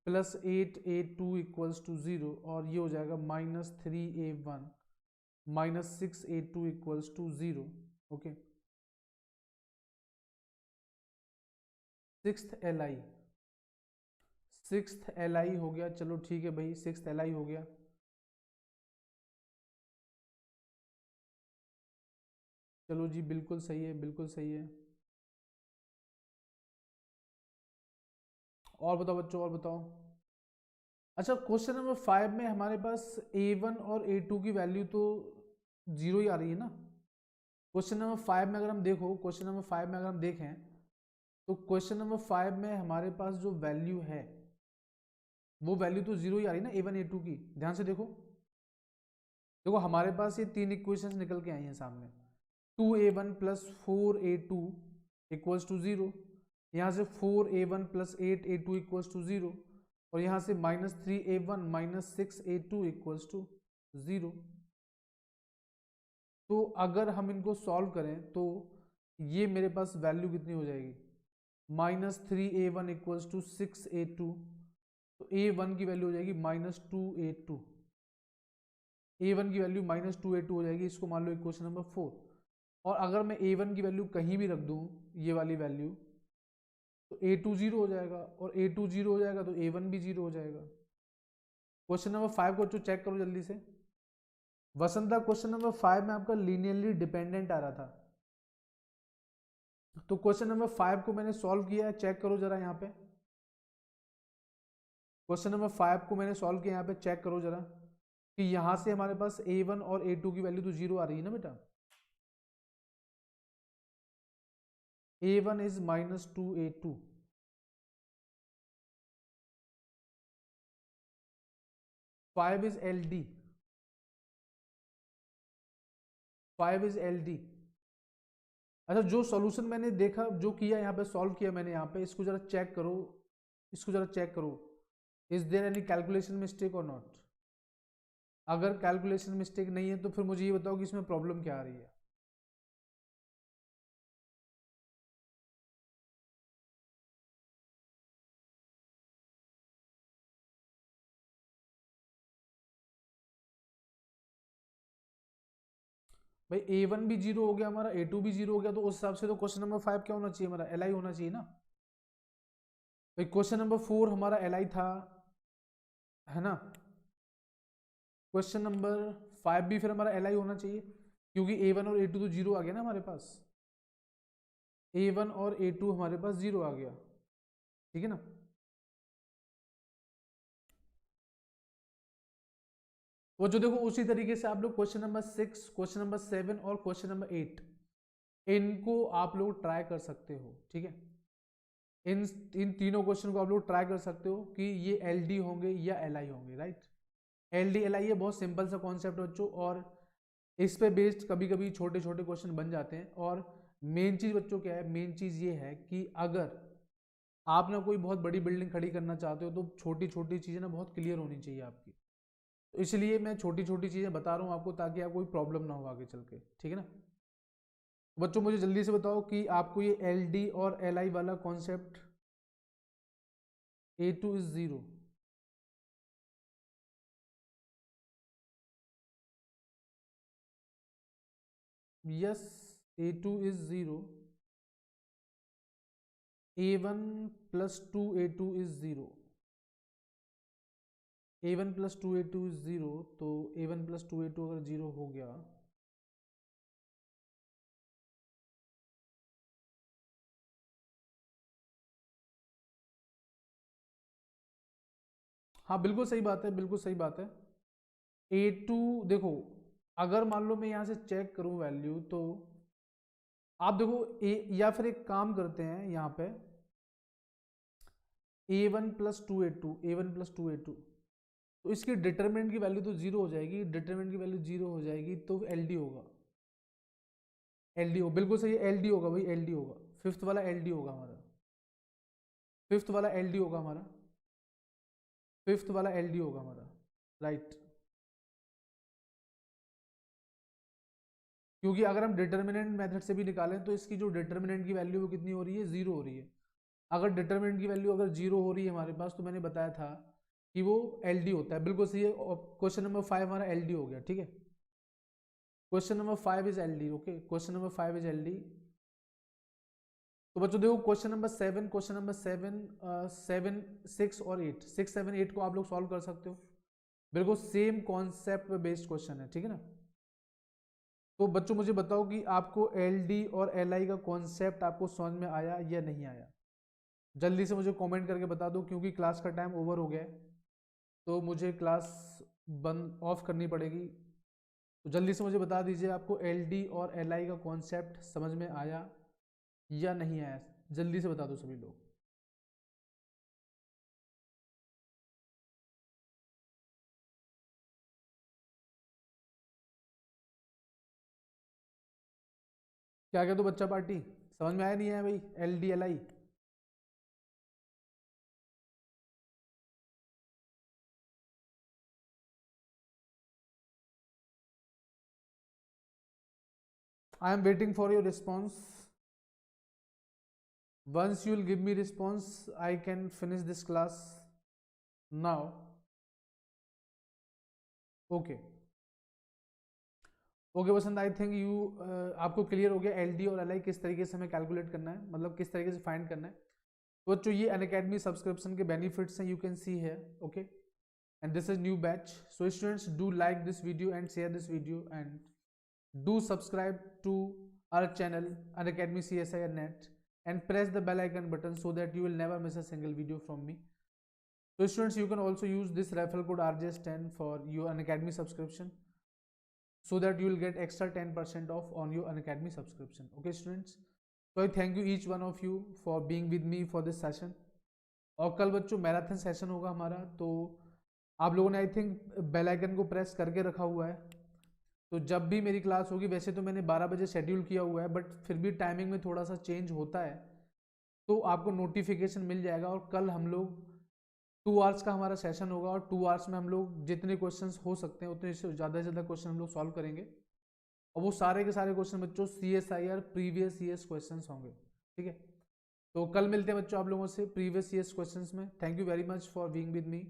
plus 8a2 equals to 0 और ये हो जाएगा minus 3a1 minus 6a2 equals to 0। Okay, sixth LI हो गया। चलो ठीक है भाई, सिक्स्थ LI हो गया। चलो जी, बिल्कुल सही है, बिल्कुल सही है। और बताओ बच्चों, और बताओ। अच्छा, क्वेश्चन नंबर 5 में हमारे पास a1 और a2 की वैल्यू तो 0 ही आ रही है ना। क्वेश्चन नंबर 5 में अगर हम देखो, क्वेश्चन नंबर 5 में अगर हम देखें तो क्वेश्चन नंबर 5 में हमारे पास जो वैल्यू है वो वैल्यू तो 0 ही आ रही है ना a1 a2 की। ध्यान से देखो, देखो हमारे पास ये तीन इक्वेशंस निकल के आई हैं सामने। 2a1 plus 4a2 equals to 0, यहाँ से 4a1 plus 8a2 equals to 0 और यहाँ से minus 3a1 minus 6a2 equals to 0। तो अगर हम इनको सॉल्व करें तो ये मेरे पास वैल्यू कितनी हो जाएगी, -3a1 इक्वल्स टू 6a2। तो a1 की वैल्यू हो जाएगी -2a2, a1 की वैल्यू -2a2 हो जाएगी। इसको मान लो इक्वेशन नंबर 4। और अगर मैं a1 की वैल्यू कहीं भी रख दूं, ये वाली वैल्यू, तो a2 जीरो हो जाएगा, और a2 जीरो हो जाएगा तो a1 भी जीरो हो जाएगा। क्वेश्चन नंबर 5 को चेक करो जल्दी से। वसंता, क्वेश्चन नंबर 5 में आपका लीनियरली डिपेंडेंट आ रहा था, तो क्वेश्चन नंबर 5 को मैंने सॉल्व किया है, चेक करो जरा यहाँ पे। क्वेश्चन नंबर 5 को मैंने सॉल्व किया, यहाँ पे चेक करो जरा कि यहाँ से हमारे पास a1 और a2 की वैल्यू तो जीरो आ रही है ना बेटा। a1 is -2 a2, 5 is LD, 5 is LD। अच्छा, जो सॉल्यूशन मैंने देखा, जो किया यहाँ पे, सॉल्व किया मैंने यहाँ पे, इसको जरा चेक करो, इसको जरा चेक करो, is there any calculation mistake और नॉट। अगर कैलकुलेशन मिस्टेक नहीं है तो फिर मुझे ये बताओ कि इसमें प्रॉब्लम क्या आ रही है। भाई a1 भी जीरो हो गया हमारा, a2 भी जीरो हो गया, तो उस हिसाब से तो क्वेश्चन नंबर 5 क्या होना चाहिए हमारा, LI होना चाहिए ना। भाई क्वेश्चन नंबर 4 हमारा LI था, है ना। क्वेश्चन नंबर 5 भी फिर हमारा LI होना चाहिए, क्योंकि a1 और a2 तो जीरो आ गया ना हमारे पास, a1 और a2 हमारे पास जीरो आ गया, ठीक है ना। वो जो देखो, उसी तरीके से आप लोग क्वेश्चन नंबर 6, क्वेश्चन नंबर 7 और क्वेश्चन नंबर 8, इनको आप लोग ट्राई कर सकते हो, ठीक है। इन इन तीनों क्वेश्चन को आप लोग ट्राई कर सकते हो कि ये LD होंगे या LI होंगे, राइट। LD LI ये बहुत सिंपल सा कॉन्सेप्ट है बच्चों, और इस पे बेस्ड कभी कभी छोटे छोटे क्वेश्चन बन जाते हैं। और मेन चीज बच्चों क्या है, मेन चीज ये है कि अगर आप ना कोई बहुत बड़ी बिल्डिंग खड़ी करना चाहते हो, तो छोटी छोटी चीजें ना बहुत क्लियर होनी चाहिए आपकी, तो इसलिए मैं छोटी छोटी चीजें बता रहा हूँ आपको, ताकि आपको कोई प्रॉब्लम ना हो आगे चल के, ठीक है ना। बच्चों मुझे जल्दी से बताओ कि आपको ये LD और LI वाला concept, a2 is zero, yes, a2 is zero, a1 plus 2 a2 is zero, a1 plus 2 a2 is zero, तो a1 प्लस 2 a2 अगर जीरो हो गया, हाँ बिल्कुल सही बात है, बिल्कुल सही बात है। a2 देखो, अगर मान लो मैं यहाँ से चेक करूँ वैल्यू, तो आप देखो या फिर एक काम करते हैं यहाँ पे, a1 plus 2 a2, a1 plus 2 a2, तो इसकी डिटरमिनेंट की वैल्यू तो जीरो हो जाएगी, डिटरमिनेंट की वैल्यू जीरो हो जाएगी, तो LD होगा, LD हो, बिल्कुल सही है, LD होगा भाई, LD होगा, फिफ्थ वाला LD होगा हमारा, फिफ्थ वाला LD होगा हमारा, फिफ्थ वाला LD होगा हमारा, राइट। क्योंकि अगर हम डिटर्मिनेंट मेथड से भी निकालें, तो इसकी जो डिटर्मिनेंट की वैल्यू वो कितनी हो रही है, जीरो हो रही है। अगर डिटर्मिनेंट की वैल्यू अगर जीरो हो रही है हमारे पास, तो मैंने बताया था कि वो LD होता है, बिल्कुल सही है। क्वेश्चन नंबर 5 हमारा LD हो गया, ठीक है। Question number 5 is LD, okay, question number 5 is LD। तो बच्चों देखो, क्वेश्चन नंबर 7, क्वेश्चन नंबर 7, 7, 6 और 8, 6, 7, 8 को आप लोग सॉल्व कर सकते हो, बिल्कुल सेम कॉन्सेप्ट पे बेस्ड क्वेश्चन है, ठीक है ना। तो बच्चों मुझे बताओ कि आपको LD और LI का कॉन्सेप्ट आपको समझ में आया या नहीं आया, जल्दी से मुझे कमेंट करके बता दो, क्योंकि क्लास का टाइम ओवर हो गया है, तो मुझे क्लास बंद ऑफ करनी पड़ेगी। तो जल्दी से मुझे बता दीजिए, आपको LD और LI का कॉन्सेप्ट समझ में आया या नहीं आया, जल्दी से बता दो सभी लोग। क्या क्या तो बच्चा पार्टी, समझ में आया नहीं आया भाई, LD LI। I am waiting for your response, once you will give me response, I can finish this class now, okay। Okay Basant, I think you आपको क्लियर हो गया एलडी और एलआई किस तरीके से हमें कैलकुलेट करना है, मतलब किस तरीके से फाइंड करना है। तो बच्चों ये अनअकैडमी सब्सक्रिप्शन के बेनिफिट्स हैं, यू कैन सी है। Okay, and this is new batch. So students, do like this video and share this video, and do subscribe to our channel Unacademy CSIR Net, and press the bell icon button so that you will never miss a single video from me. So students, you can also use this referral code RJS10 for your Unacademy subscription, so that you will get extra 10% off on your Unacademy subscription. Okay students, so I thank you each one of you for being with me for this session. और कल बच्चों marathon session होगा हमारा, तो आप लोगों ने I think bell icon को प्रेस करके रखा हुआ है। तो जब भी मेरी क्लास होगी, वैसे तो मैंने 12 बजे शेड्यूल किया हुआ है, बट फिर भी टाइमिंग में थोड़ा सा चेंज होता है, तो आपको नोटिफिकेशन मिल जाएगा। और कल हम लोग 2 आवर्स का हमारा सेशन होगा, और 2 आवर्स में हम लोग जितने क्वेश्चंस हो सकते हैं उतने से ज़्यादा क्वेश्चन हम लोग सॉल्व करेंगे। और वो सारे के सारे क्वेश्चन बच्चों CSIR प्रीवियस ईयर्स क्वेश्चन होंगे। ठीक है, तो कल मिलते हैं बच्चों आप लोगों से प्रीवियस ईयर्स क्वेश्चंस में। Thank you very much for being with me.